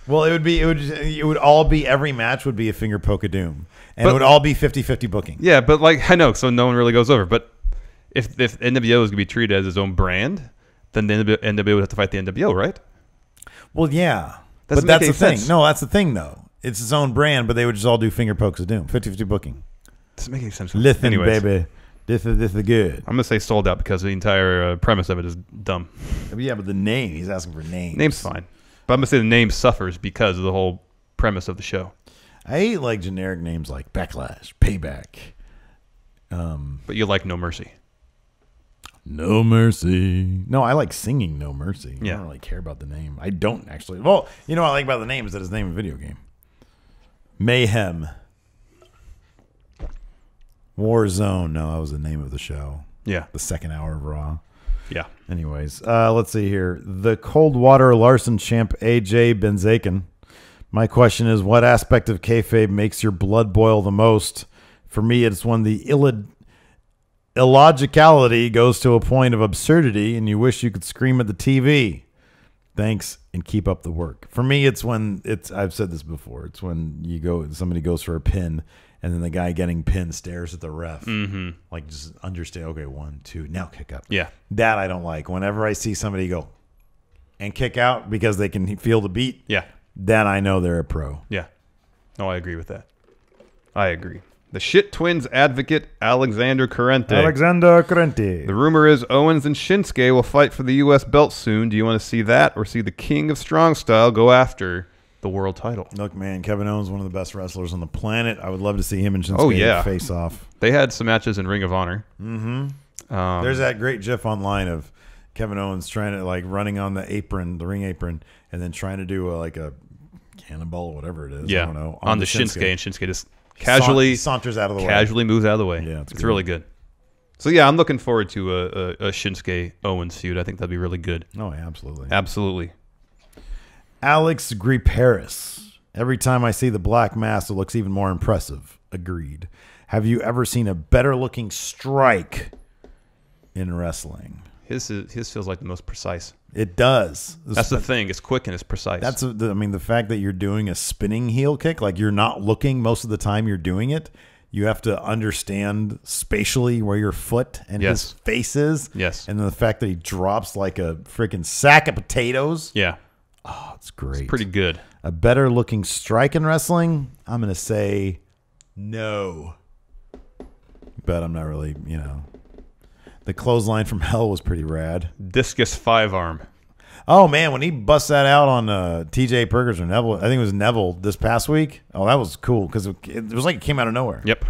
Well, it would all be, every match would be a finger poke of doom. And it would all be 50-50 booking. Yeah, but I know, so no one really goes over. But if NWO is going to be treated as its own brand, then the NWO would have to fight the NWO, right? Well, yeah. But that's the thing. No, that's the thing, though. It's its own brand, but they would just all do finger pokes of doom. 50-50 booking. Doesn't make any sense. Listen, baby. This is good. I'm going to say Sold Out because the entire premise of it is dumb. Yeah, but the name, he's asking for names. Name's fine. But I'm going to say the name suffers because of the whole premise of the show. I hate like generic names like Backlash, Payback. But you like No Mercy. No Mercy. No, I like singing No Mercy. Yeah. I don't really care about the name. I don't actually. Well, you know what I like about the name is that it's the name of a video game. Mayhem. Warzone. No, that was the name of the show. Yeah. The second hour of Raw. Yeah. Anyways, let's see here. The cold water Larson champ AJ Benzaken. My question is, what aspect of kayfabe makes your blood boil the most? For me, it's when the illogicality goes to a point of absurdity and you wish you could scream at the TV. Thanks, and keep up the work. For me, it's when I've said this before. It's when somebody goes for a pin, and then the guy getting pinned stares at the ref. Mm-hmm. Like, just understand, okay, 1, 2, now kick up. Yeah. That I don't like. Whenever I see somebody go and kick out because they can feel the beat, Yeah. then I know they're a pro. Yeah. No, I agree with that. I agree. The Shit Twins advocate, Alexander Corrente. The rumor is Owens and Shinsuke will fight for the U.S. belt soon. Do you want to see that or see the King of Strong Style go after the world title? Look, man, Kevin Owens, one of the best wrestlers on the planet. I would love to see him and Shinsuke face off. They had some matches in Ring of Honor. Mm-hmm. There's that great GIF online of Kevin Owens trying to, like, running on the apron, the ring apron, and then trying to do a cannonball or whatever it is. Yeah, I don't know, on the Shinsuke, and Shinsuke just casually saunters out of the way. Casually moves out of the way. Yeah, it's really good. So yeah, I'm looking forward to a Shinsuke Owens feud. I think that'd be really good. Oh, yeah, absolutely. Absolutely. Alex Griperis. Every time I see the black mask, it looks even more impressive. Agreed. Have you ever seen a better looking strike in wrestling? His feels like the most precise. It does. That's the thing. It's quick and it's precise. The fact that you're doing a spinning heel kick, like you're not looking most of the time you're doing it. You have to understand spatially where your foot and his face is. Yes. And then the fact that he drops like a freaking sack of potatoes. Yeah. Oh, it's great. It's pretty good. A better looking strike in wrestling? I'm going to say no. But I'm not really, The clothesline from hell was pretty rad. Discus 5-arm. Oh, man, when he busts that out on TJ Perkins or Neville, I think it was Neville this past week. Oh, that was cool because it was like it came out of nowhere. Yep.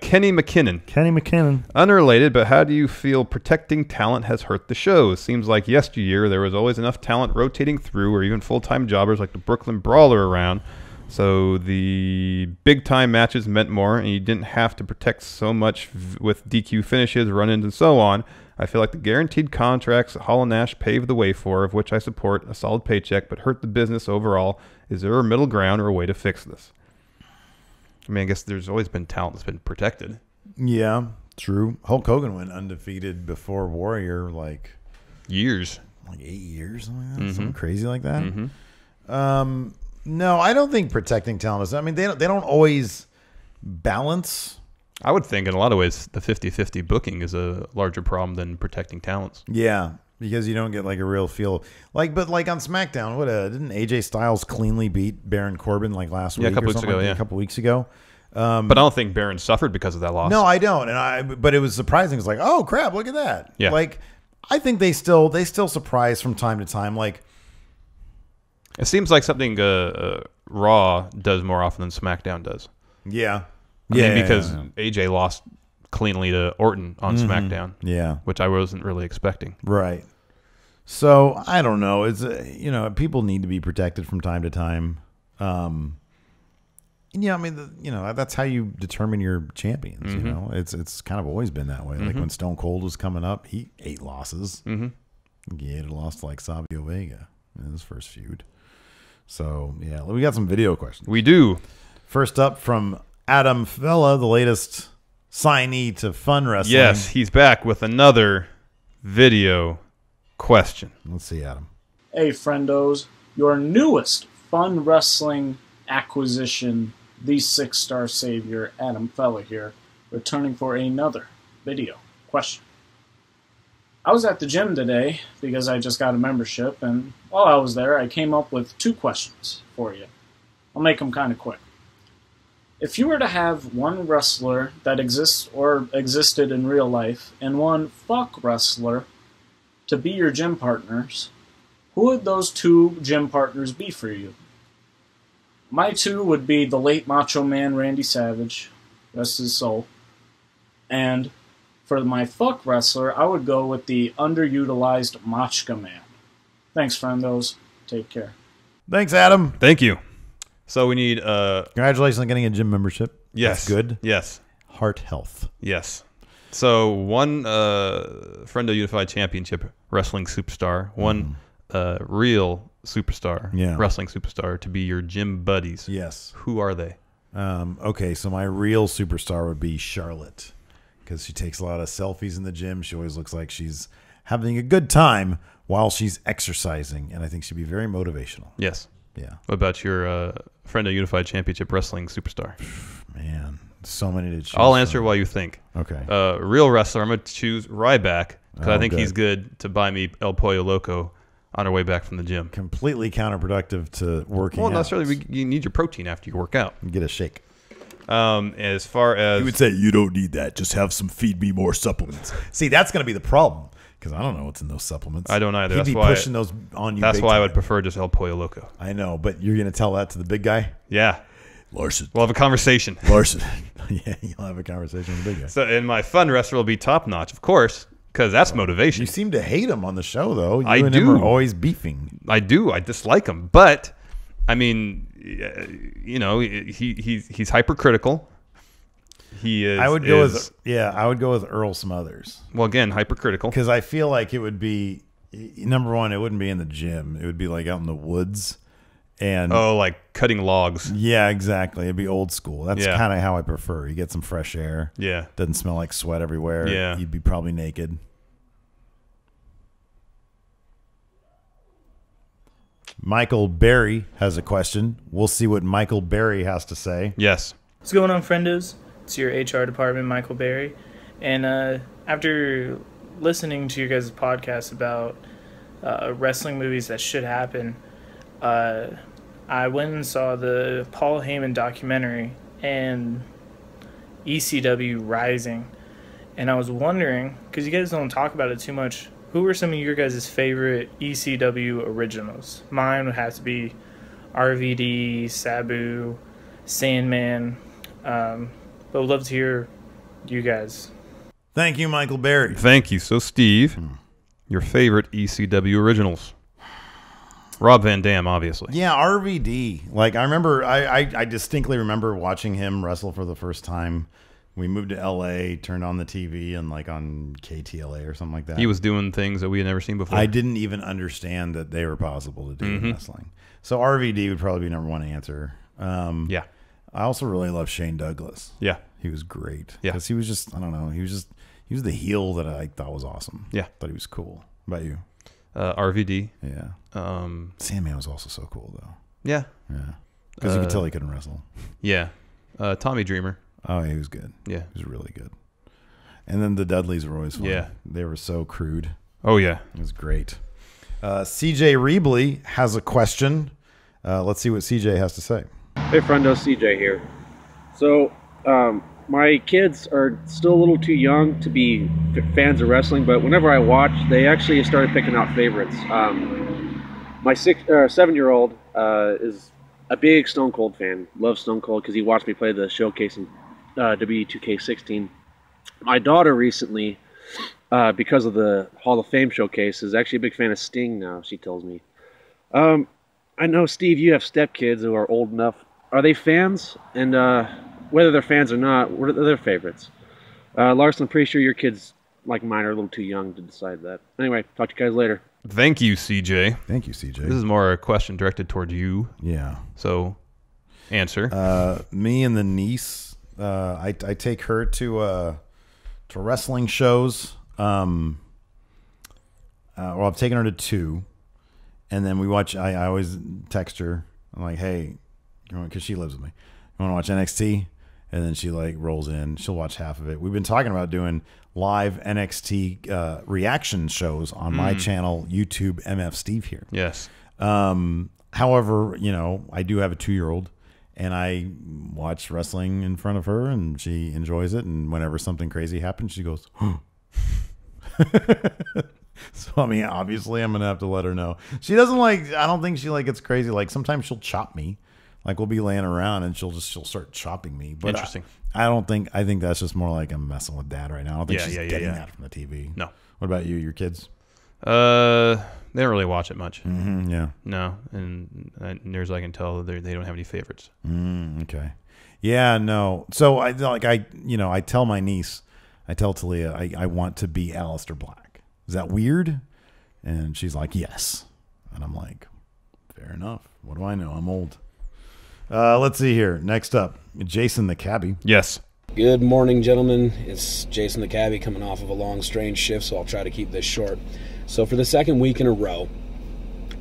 Kenny McKinnon. Unrelated, but how do you feel protecting talent has hurt the show? Seems like yesteryear there was always enough talent rotating through or even full-time jobbers like the Brooklyn Brawler around. So the big-time matches meant more, and you didn't have to protect so much with DQ finishes, run-ins, and so on. I feel like the guaranteed contracts that Hall and Nash paved the way for, of which I support a solid paycheck, but hurt the business overall. Is there a middle ground or a way to fix this? I mean, I guess there's always been talent that's been protected. Yeah, true. Hulk Hogan went undefeated before Warrior, years. 8 years, something like that. Something crazy like that. Mm-hmm. No, I don't think protecting talent is. I mean, they don't always balance. I would think in a lot of ways the 50-50 booking is a larger problem than protecting talents. Yeah, because you don't get like a real feel. But on SmackDown, didn't AJ Styles cleanly beat Baron Corbin last week? Yeah, a couple weeks ago. A couple weeks ago. But I don't think Baron suffered because of that loss. No, I don't. But it was surprising. It's like, oh crap, look at that. Yeah. I think they still surprise from time to time. It seems like something Raw does more often than SmackDown does. Yeah. Because AJ lost cleanly to Orton on SmackDown. Yeah. Which I wasn't really expecting. Right. So, I don't know. It's people need to be protected from time to time. That's how you determine your champions, Mm-hmm. It's kind of always been that way. Mm-hmm. Like when Stone Cold was coming up, he 8 losses. Mm-hmm. He had lost to Savio Vega in his first feud. So, yeah, we got some video questions. We do. First up from Adam Fella, the latest signee to Fun Wrestling. Yes, he's back with another video question. Let's see, Adam. Hey, friendos. Your newest Fun Wrestling acquisition, the 6-star savior, Adam Fella here, returning for another video question. I was at the gym today because I just got a membership, and while I was there, I came up with 2 questions for you. I'll make them kind of quick. If you were to have one wrestler that exists or existed in real life and one fuck wrestler to be your gym partners, who would those 2 gym partners be for you? My 2 would be the late Macho Man Randy Savage, rest his soul, and for my fuck wrestler, I would go with the underutilized Machka Man. Thanks, friendos. Take care. Thanks, Adam. Thank you. So we need... Congratulations on getting a gym membership. Yes. That's good. Yes. Heart health. Yes. So one Friendo Unified Championship wrestling superstar, one real superstar, wrestling superstar to be your gym buddies. Yes. Who are they? Okay, so my real superstar would be Charlotte, because she takes a lot of selfies in the gym. She always looks like she's having a good time while she's exercising, and I think she'd be very motivational. Yes. Yeah. What about your Friendo Unified Championship wrestling superstar? Man, so many to choose. I'll answer while you think. Okay. Real wrestler, I'm going to choose Ryback, because I think good. he's good to buy me El Pollo Loco on our way back from the gym. Completely counterproductive to working Well, out. not necessarily. You need your protein after you work out. Get a shake. As far as... You would say, you don't need that. Just have some feed me more supplements. See, that's going to be the problem, because I don't know what's in those supplements. I don't either. He'd be pushing those on you. That's big why I time. would prefer just El Pollo Loco. I know, but you're going to tell that to the big guy? Yeah. Larson. We'll have a conversation. Larson. Yeah, you'll have a conversation with the big guy. So, and my fun wrestler will be Top Notch, of course, because that's motivation. You seem to hate him on the show, though. You I and do. him are always beefing. I do. I dislike him. But, I mean, you know, he's hypercritical. He is. I would go with Earl Smothers. Well, again, hypercritical. Because I feel like it would be, number one, it wouldn't be in the gym. It would be like out in the woods. And like cutting logs. Yeah, exactly. It'd be old school. That's Yeah. kind of how I prefer. You get some fresh air. Yeah. Doesn't smell like sweat everywhere. Yeah. You'd be probably naked. Michael Berry has a question. We'll see what Michael Berry has to say. Yes. What's going on, friendos? It's your HR department, Michael Berry. And after listening to your guys' podcast about wrestling movies that should happen, I went and saw the Paul Heyman documentary and ECW Rising. And I was wondering, because you guys don't talk about it too much, who were some of your guys' favorite ECW originals? Mine would have to be RVD, Sabu, Sandman. But would love to hear you guys. Thank you, Michael Berry. Thank you. So, Steve, your favorite ECW originals? Rob Van Dam, obviously. Yeah, RVD. Like, I remember, I distinctly remember watching him wrestle for the first time. We moved to LA, turned on the TV, and like on KTLA or something like that. He was doing things that we had never seen before. I didn't even understand that they were possible to do in wrestling. So RVD would probably be number one answer. Yeah. I also really love Shane Douglas. Yeah. He was great. Yeah. Because he was just, I don't know, he was the heel that I thought was awesome. Yeah. Thought he was cool. How about you? RVD. Yeah. Sandman was also so cool, though. Yeah. Yeah. Because you could tell he couldn't wrestle. Yeah. Tommy Dreamer. Oh, he was good. Yeah. He was really good. And then the Dudleys were always fun. Yeah. They were so crude. Oh, yeah. It was great. CJ Reebley has a question. Let's see what CJ has to say. Hey, friendo, CJ here. So, my kids are still a little too young to be fans of wrestling, but whenever I watch, they actually started picking out favorites. My 7-year-old is a big Stone Cold fan. Loves Stone Cold because he watched me play the showcase in WWE2K16. My daughter recently, because of the Hall of Fame showcase, is actually a big fan of Sting now, she tells me. I know, Steve, you have stepkids who are old enough. Are they fans? And whether they're fans or not, what are their favorites? Larson, I'm pretty sure your kids, like mine, are a little too young to decide that. Anyway, talk to you guys later. Thank you, CJ. Thank you, CJ. This is more a question directed towards you. Yeah. So, answer. Me and the niece, I take her to wrestling shows. Well, I've taken her to 2. And then we watch, I always text her. I'm like, hey, because she lives with me. You want to watch NXT? And then she like rolls in. She'll watch half of it. We've been talking about doing live NXT reaction shows on my channel, YouTube MF Steve here. Yes. However, I do have a 2-year-old, and I watch wrestling in front of her, and she enjoys it. And whenever something crazy happens, she goes, huh. So, I mean, obviously, I'm going to have to let her know. She doesn't I don't think she gets crazy. Like, sometimes she'll chop me. Like, we'll be laying around and she'll start chopping me. But Interesting. I think that's just more like I'm messing with dad right now. I don't think she's getting that from the TV. No. What about you, your kids? They don't really watch it much. Mm-hmm, yeah. No. And near as I can tell, they don't have any favorites. Okay. Yeah, no. So I tell my niece, I tell Talia, I want to be Alistair Black. Is that weird? And she's like, yes. And I'm like, fair enough. What do I know? I'm old. Let's see here. Next up, Jason the Cabbie. Yes. Good morning, gentlemen. It's Jason the Cabbie coming off of a long, strange shift, so I'll try to keep this short. So for the second week in a row,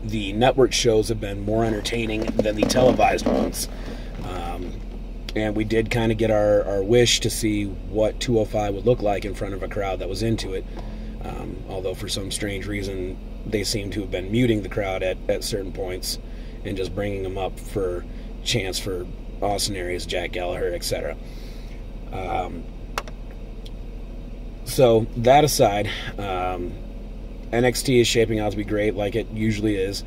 the network shows have been more entertaining than the televised ones. And we did kind of get our wish to see what 205 would look like in front of a crowd that was into it. Although for some strange reason, they seem to have been muting the crowd at certain points and just bringing them up for chance for Austin Aries, Jack Gallagher, etc. So that aside, NXT is shaping out to be great like it usually is.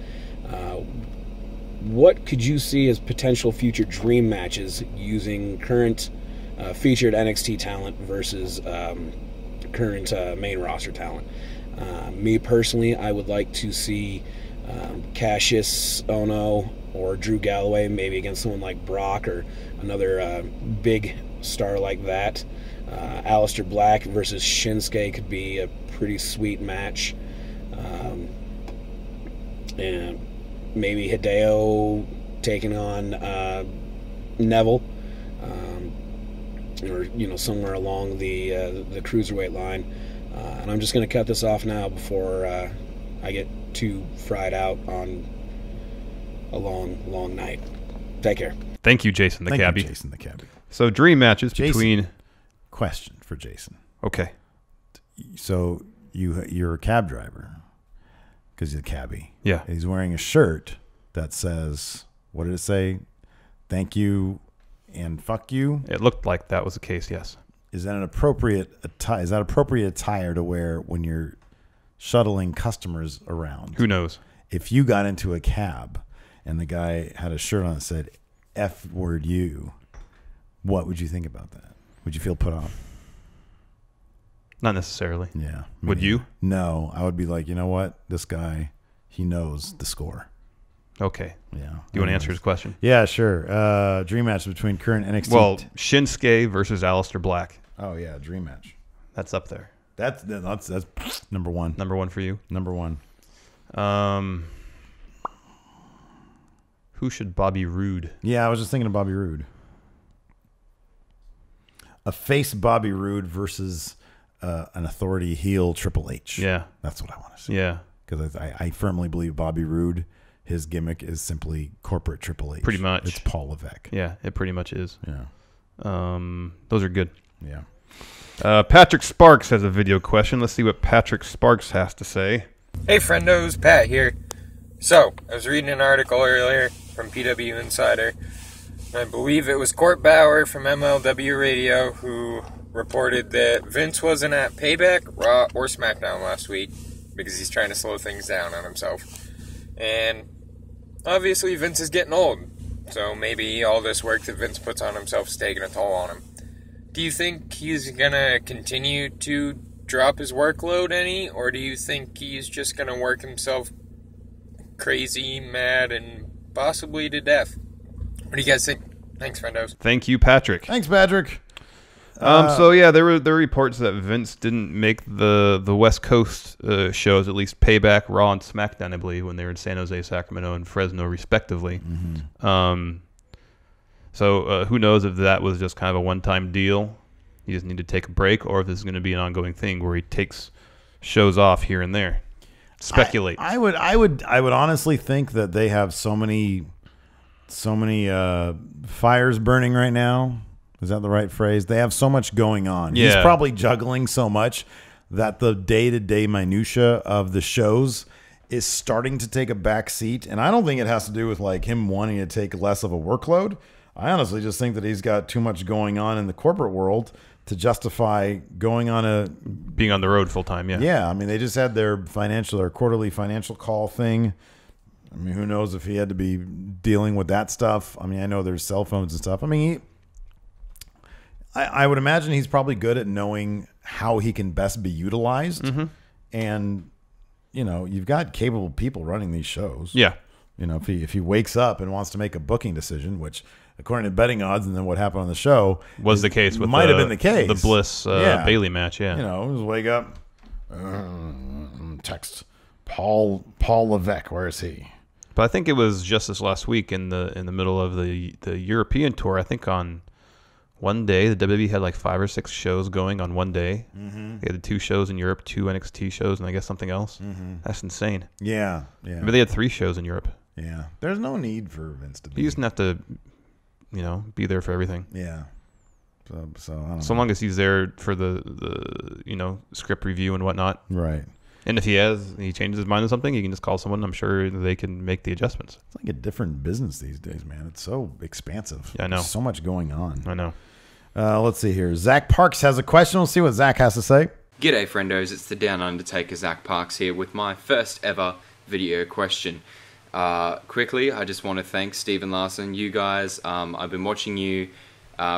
What could you see as potential future dream matches using current featured NXT talent versus current main roster talent? Me personally, I would like to see Cassius Ohno or Drew Galloway maybe against someone like Brock or another big star like that. Alistair Black versus Shinsuke could be a pretty sweet match. And maybe Hideo taking on Neville, or somewhere along the cruiserweight line. And I'm just going to cut this off now before I get too fried out on a long night. Take care. Thank you, Jason the Cabbie. Jason the Cabbie. So dream matches Jason. between. Question for Jason. Okay. So you're a cab driver because he's a cabbie. Yeah. He's wearing a shirt that says, what did it say? Thank you and fuck you. It looked like that was the case. Yes. Is that an appropriate attire to wear when you're shuttling customers around? Who knows? If you got into a cab and the guy had a shirt on that said F word you, what would you think about that? Would you feel put off? Not necessarily. Yeah. Would you? No. I would be like, you know what? This guy, he knows the score. Okay. Yeah. Do you want to answer his question? Yeah, sure. Dream match between current NXT. Well, Shinsuke versus Alistair Black. Oh, yeah. Dream match. That's up there. That's number one. Number one for you? Number one. Who should Bobby Roode? Yeah, I was just thinking of Bobby Roode. A face Bobby Roode versus an authority heel Triple H. Yeah. That's what I want to see. Yeah. Because I firmly believe Bobby Roode, his gimmick is simply corporate Triple H. Pretty much. It's Paul Levesque. Yeah, it pretty much is. Yeah. Those are good. Yeah. Patrick Sparks has a video question. Let's see what Patrick Sparks has to say. Hey friendos, Pat here. So, I was reading an article earlier from PW Insider. I believe it was Court Bauer from MLW Radio who reported that Vince wasn't at Payback, Raw, or SmackDown last week because he's trying to slow things down on himself. And obviously Vince is getting old, so maybe all this work that Vince puts on himself is taking a toll on him. Do you think he's going to continue to drop his workload any, or do you think he's just going to work himself crazy, mad, and possibly to death? What do you guys think? Thanks, friendos. Thank you, Patrick. Thanks, Patrick. So yeah, there were reports that Vince didn't make the West Coast shows, at least Payback, Raw, and SmackDown, I believe, when they were in San Jose, Sacramento, and Fresno, respectively. Mm-hmm. So who knows if that was just kind of a one-time deal? You just need to take a break, or if this is going to be an ongoing thing where he takes shows off here and there. Speculate. I would honestly think that they have so many fires burning right now. Is that the right phrase? They have so much going on. Yeah. He's probably juggling so much that the day-to-day minutia of the shows is starting to take a back seat. And I don't think it has to do with like him wanting to take less of a workload. I honestly just think that he's got too much going on in the corporate world to justify being on the road full time. Yeah. Yeah. I mean, they just had their quarterly financial call thing. I mean, who knows if he had to be dealing with that stuff. I mean, I know there's cell phones and stuff. I mean, I would imagine he's probably good at knowing how he can best be utilized. Mm-hmm. And, you've got capable people running these shows. Yeah. You know, if he wakes up and wants to make a booking decision, which according to betting odds and then what happened on the show was the case with might have been the case. The Bliss Bailey match. Yeah, you know, just wake up, text Paul Levesque. Where is he? But I think it was just this last week in the middle of the European tour. I think on one day the WWE had like 5 or 6 shows going on one day. Mm-hmm. They had 2 shows in Europe, 2 NXT shows, and I guess something else. Mm-hmm. That's insane. Yeah. Maybe they had 3 shows in Europe. Yeah, there's no need for Vince to be. He doesn't have to, be there for everything. Yeah. So I don't know. So long as he's there for the script review and whatnot. Right. And if he changes his mind on something, he can just call someone. I'm sure they can make the adjustments. It's like a different business these days, man. It's so expansive. Yeah, I know. There's so much going on. I know. Let's see here. Zach Parks has a question. We'll see what Zach has to say. G'day, friendos. It's the Down Undertaker, Zach Parks here with my first ever video question. Quickly, I just want to thank Stephen Larson, you guys. I've been watching you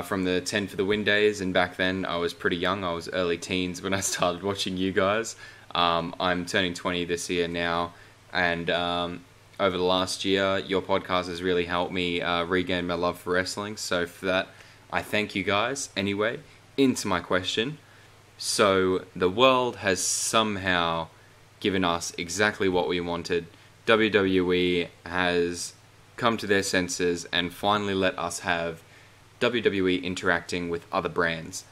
from the 10 for the Win days, and back then I was pretty young. I was early teens when I started watching you guys. I'm turning 20 this year now, and over the last year, your podcast has really helped me regain my love for wrestling. So for that, I thank you guys. Anyway, into my question. So the world has somehow given us exactly what we wanted. WWE has come to their senses and finally let us have WWE interacting with other brands,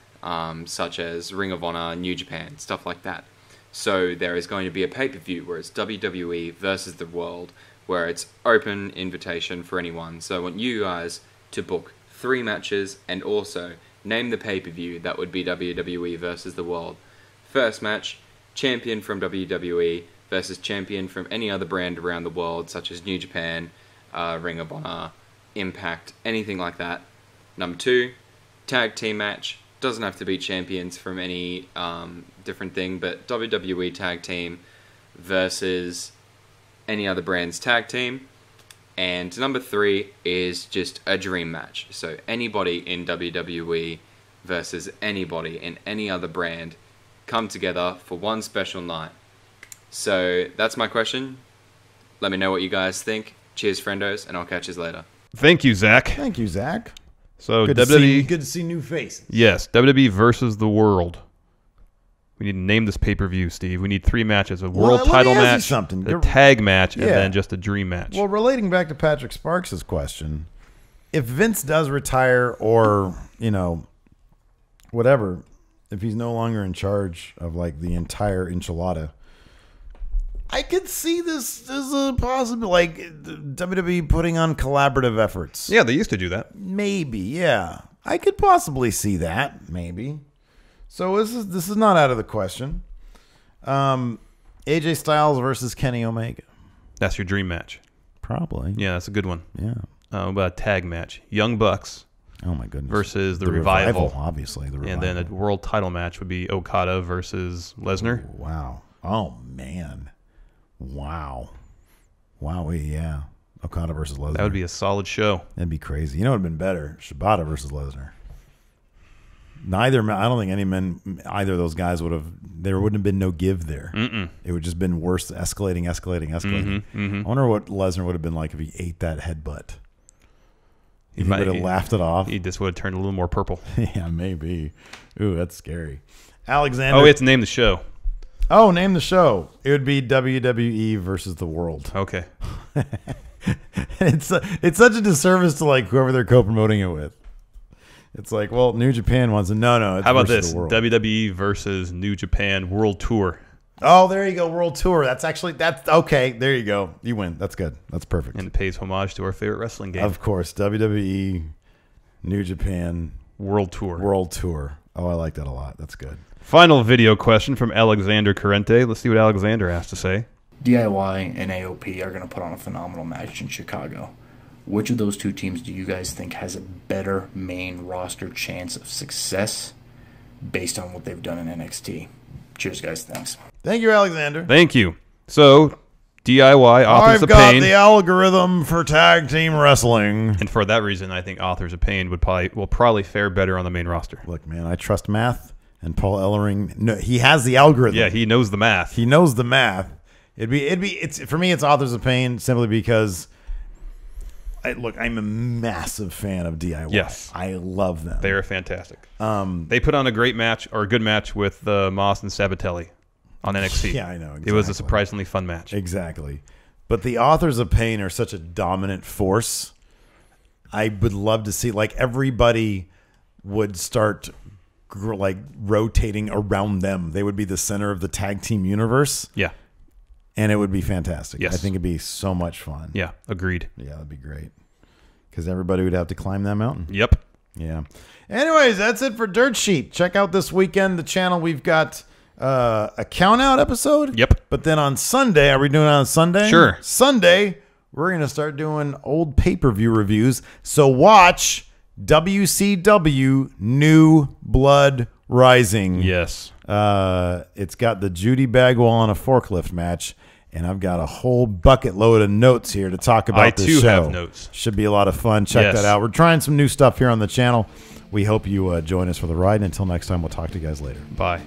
such as Ring of Honor, New Japan, stuff like that. So there is going to be a pay-per-view where it's WWE versus the world, where it's open invitation for anyone. So I want you guys to book 3 matches and also name the pay-per-view that would be WWE versus the world. First match, champion from WWE versus champion from any other brand around the world, such as New Japan, Ring of Honor, Impact, anything like that. Number 2, tag team match. Doesn't have to be champions from any different thing, but WWE tag team versus any other brand's tag team. And number 3 is just a dream match. So anybody in WWE versus anybody in any other brand come together for one special night. So that's my question. Let me know what you guys think. Cheers, friendos, and I'll catch you later. Thank you, Zach. Thank you, Zach. So good WWE, good to see new faces. Yes, WWE versus the world. We need to name this pay-per-view, Steve. We need 3 matches: a world title match, a tag match, and then just a dream match. Well, relating back to Patrick Sparks' question, if Vince does retire or, whatever, if he's no longer in charge of like the entire enchilada, I could see this as a possible, like WWE putting on collaborative efforts. Yeah, they used to do that. Maybe, yeah. I could possibly see that, maybe. So this is not out of the question. AJ Styles versus Kenny Omega. That's your dream match. Probably. Yeah, that's a good one. Yeah. What about a tag match? Young Bucks. Oh my goodness. Versus the Revival. Obviously, the Revival. And then a world title match would be Okada versus Lesnar. Wow. Oh man. Wow. Wowie, yeah. Okada versus Lesnar. That would be a solid show. That'd be crazy. You know what would have been better? Shibata versus Lesnar. I don't think either of those guys there wouldn't have been no give there. Mm-mm. It would just been worse, escalating. Mm-hmm, mm-hmm. I wonder what Lesnar would have been like if he ate that headbutt. He would have laughed it off. He just would have turned a little more purple. Yeah, maybe. Ooh, that's scary. Alexander. Oh, we have to name the show. Oh, name the show. It would be WWE versus the world. Okay. It's such a disservice to like whoever they're co-promoting it with. It's like, well, New Japan wants to. No. It's How about versus this? the world. WWE versus New Japan World Tour. Oh, there you go. World Tour. That's okay. There you go. You win. That's good. That's perfect. And it pays homage to our favorite wrestling game. Of course. WWE, New Japan World Tour. World Tour. Oh, I like that a lot. That's good. Final video question from Alexander Carente. Let's see what Alexander has to say. DIY and AOP are going to put on a phenomenal match in Chicago. Which of those 2 teams do you guys think has a better main roster chance of success based on what they've done in NXT? Cheers, guys. Thanks. Thank you, Alexander. Thank you. So, DIY, Authors of Pain. I've got the algorithm for tag team wrestling. And for that reason, I think Authors of Pain will probably fare better on the main roster. Look, man, I trust math, and Paul Ellering, no, he has the algorithm. Yeah, he knows the math. He knows the math. For me, it's Authors of Pain simply because look, I'm a massive fan of DIY. Yes. I love them. They are fantastic. They put on a great match, or a good match, with Moss and Sabatelli on NXT. Yeah, I know. Exactly. It was a surprisingly fun match. Exactly. But the Authors of Pain are such a dominant force. I would love to see, like, everybody would start like rotating around them. They would be the center of the tag team universe. Yeah. And it would be fantastic. Yes. I think it'd be so much fun. Yeah, agreed. Yeah, that'd be great. Because everybody would have to climb that mountain. Yep. Yeah. Anyways, that's it for Dirt Sheet. Check out this weekend the channel. We've got a count out episode. Yep. But then on Sunday, are we doing it on Sunday? Sure. Sunday, we're going to start doing old pay-per-view reviews. So watch WCW New Blood Rising. Yes. It's got the Judy Bagwell on a forklift match, and I've got a whole bucket load of notes here to talk about this show. I too have notes. Should be a lot of fun. Check that out. We're trying some new stuff here on the channel. We hope you join us for the ride. Until next time, we'll talk to you guys later. Bye.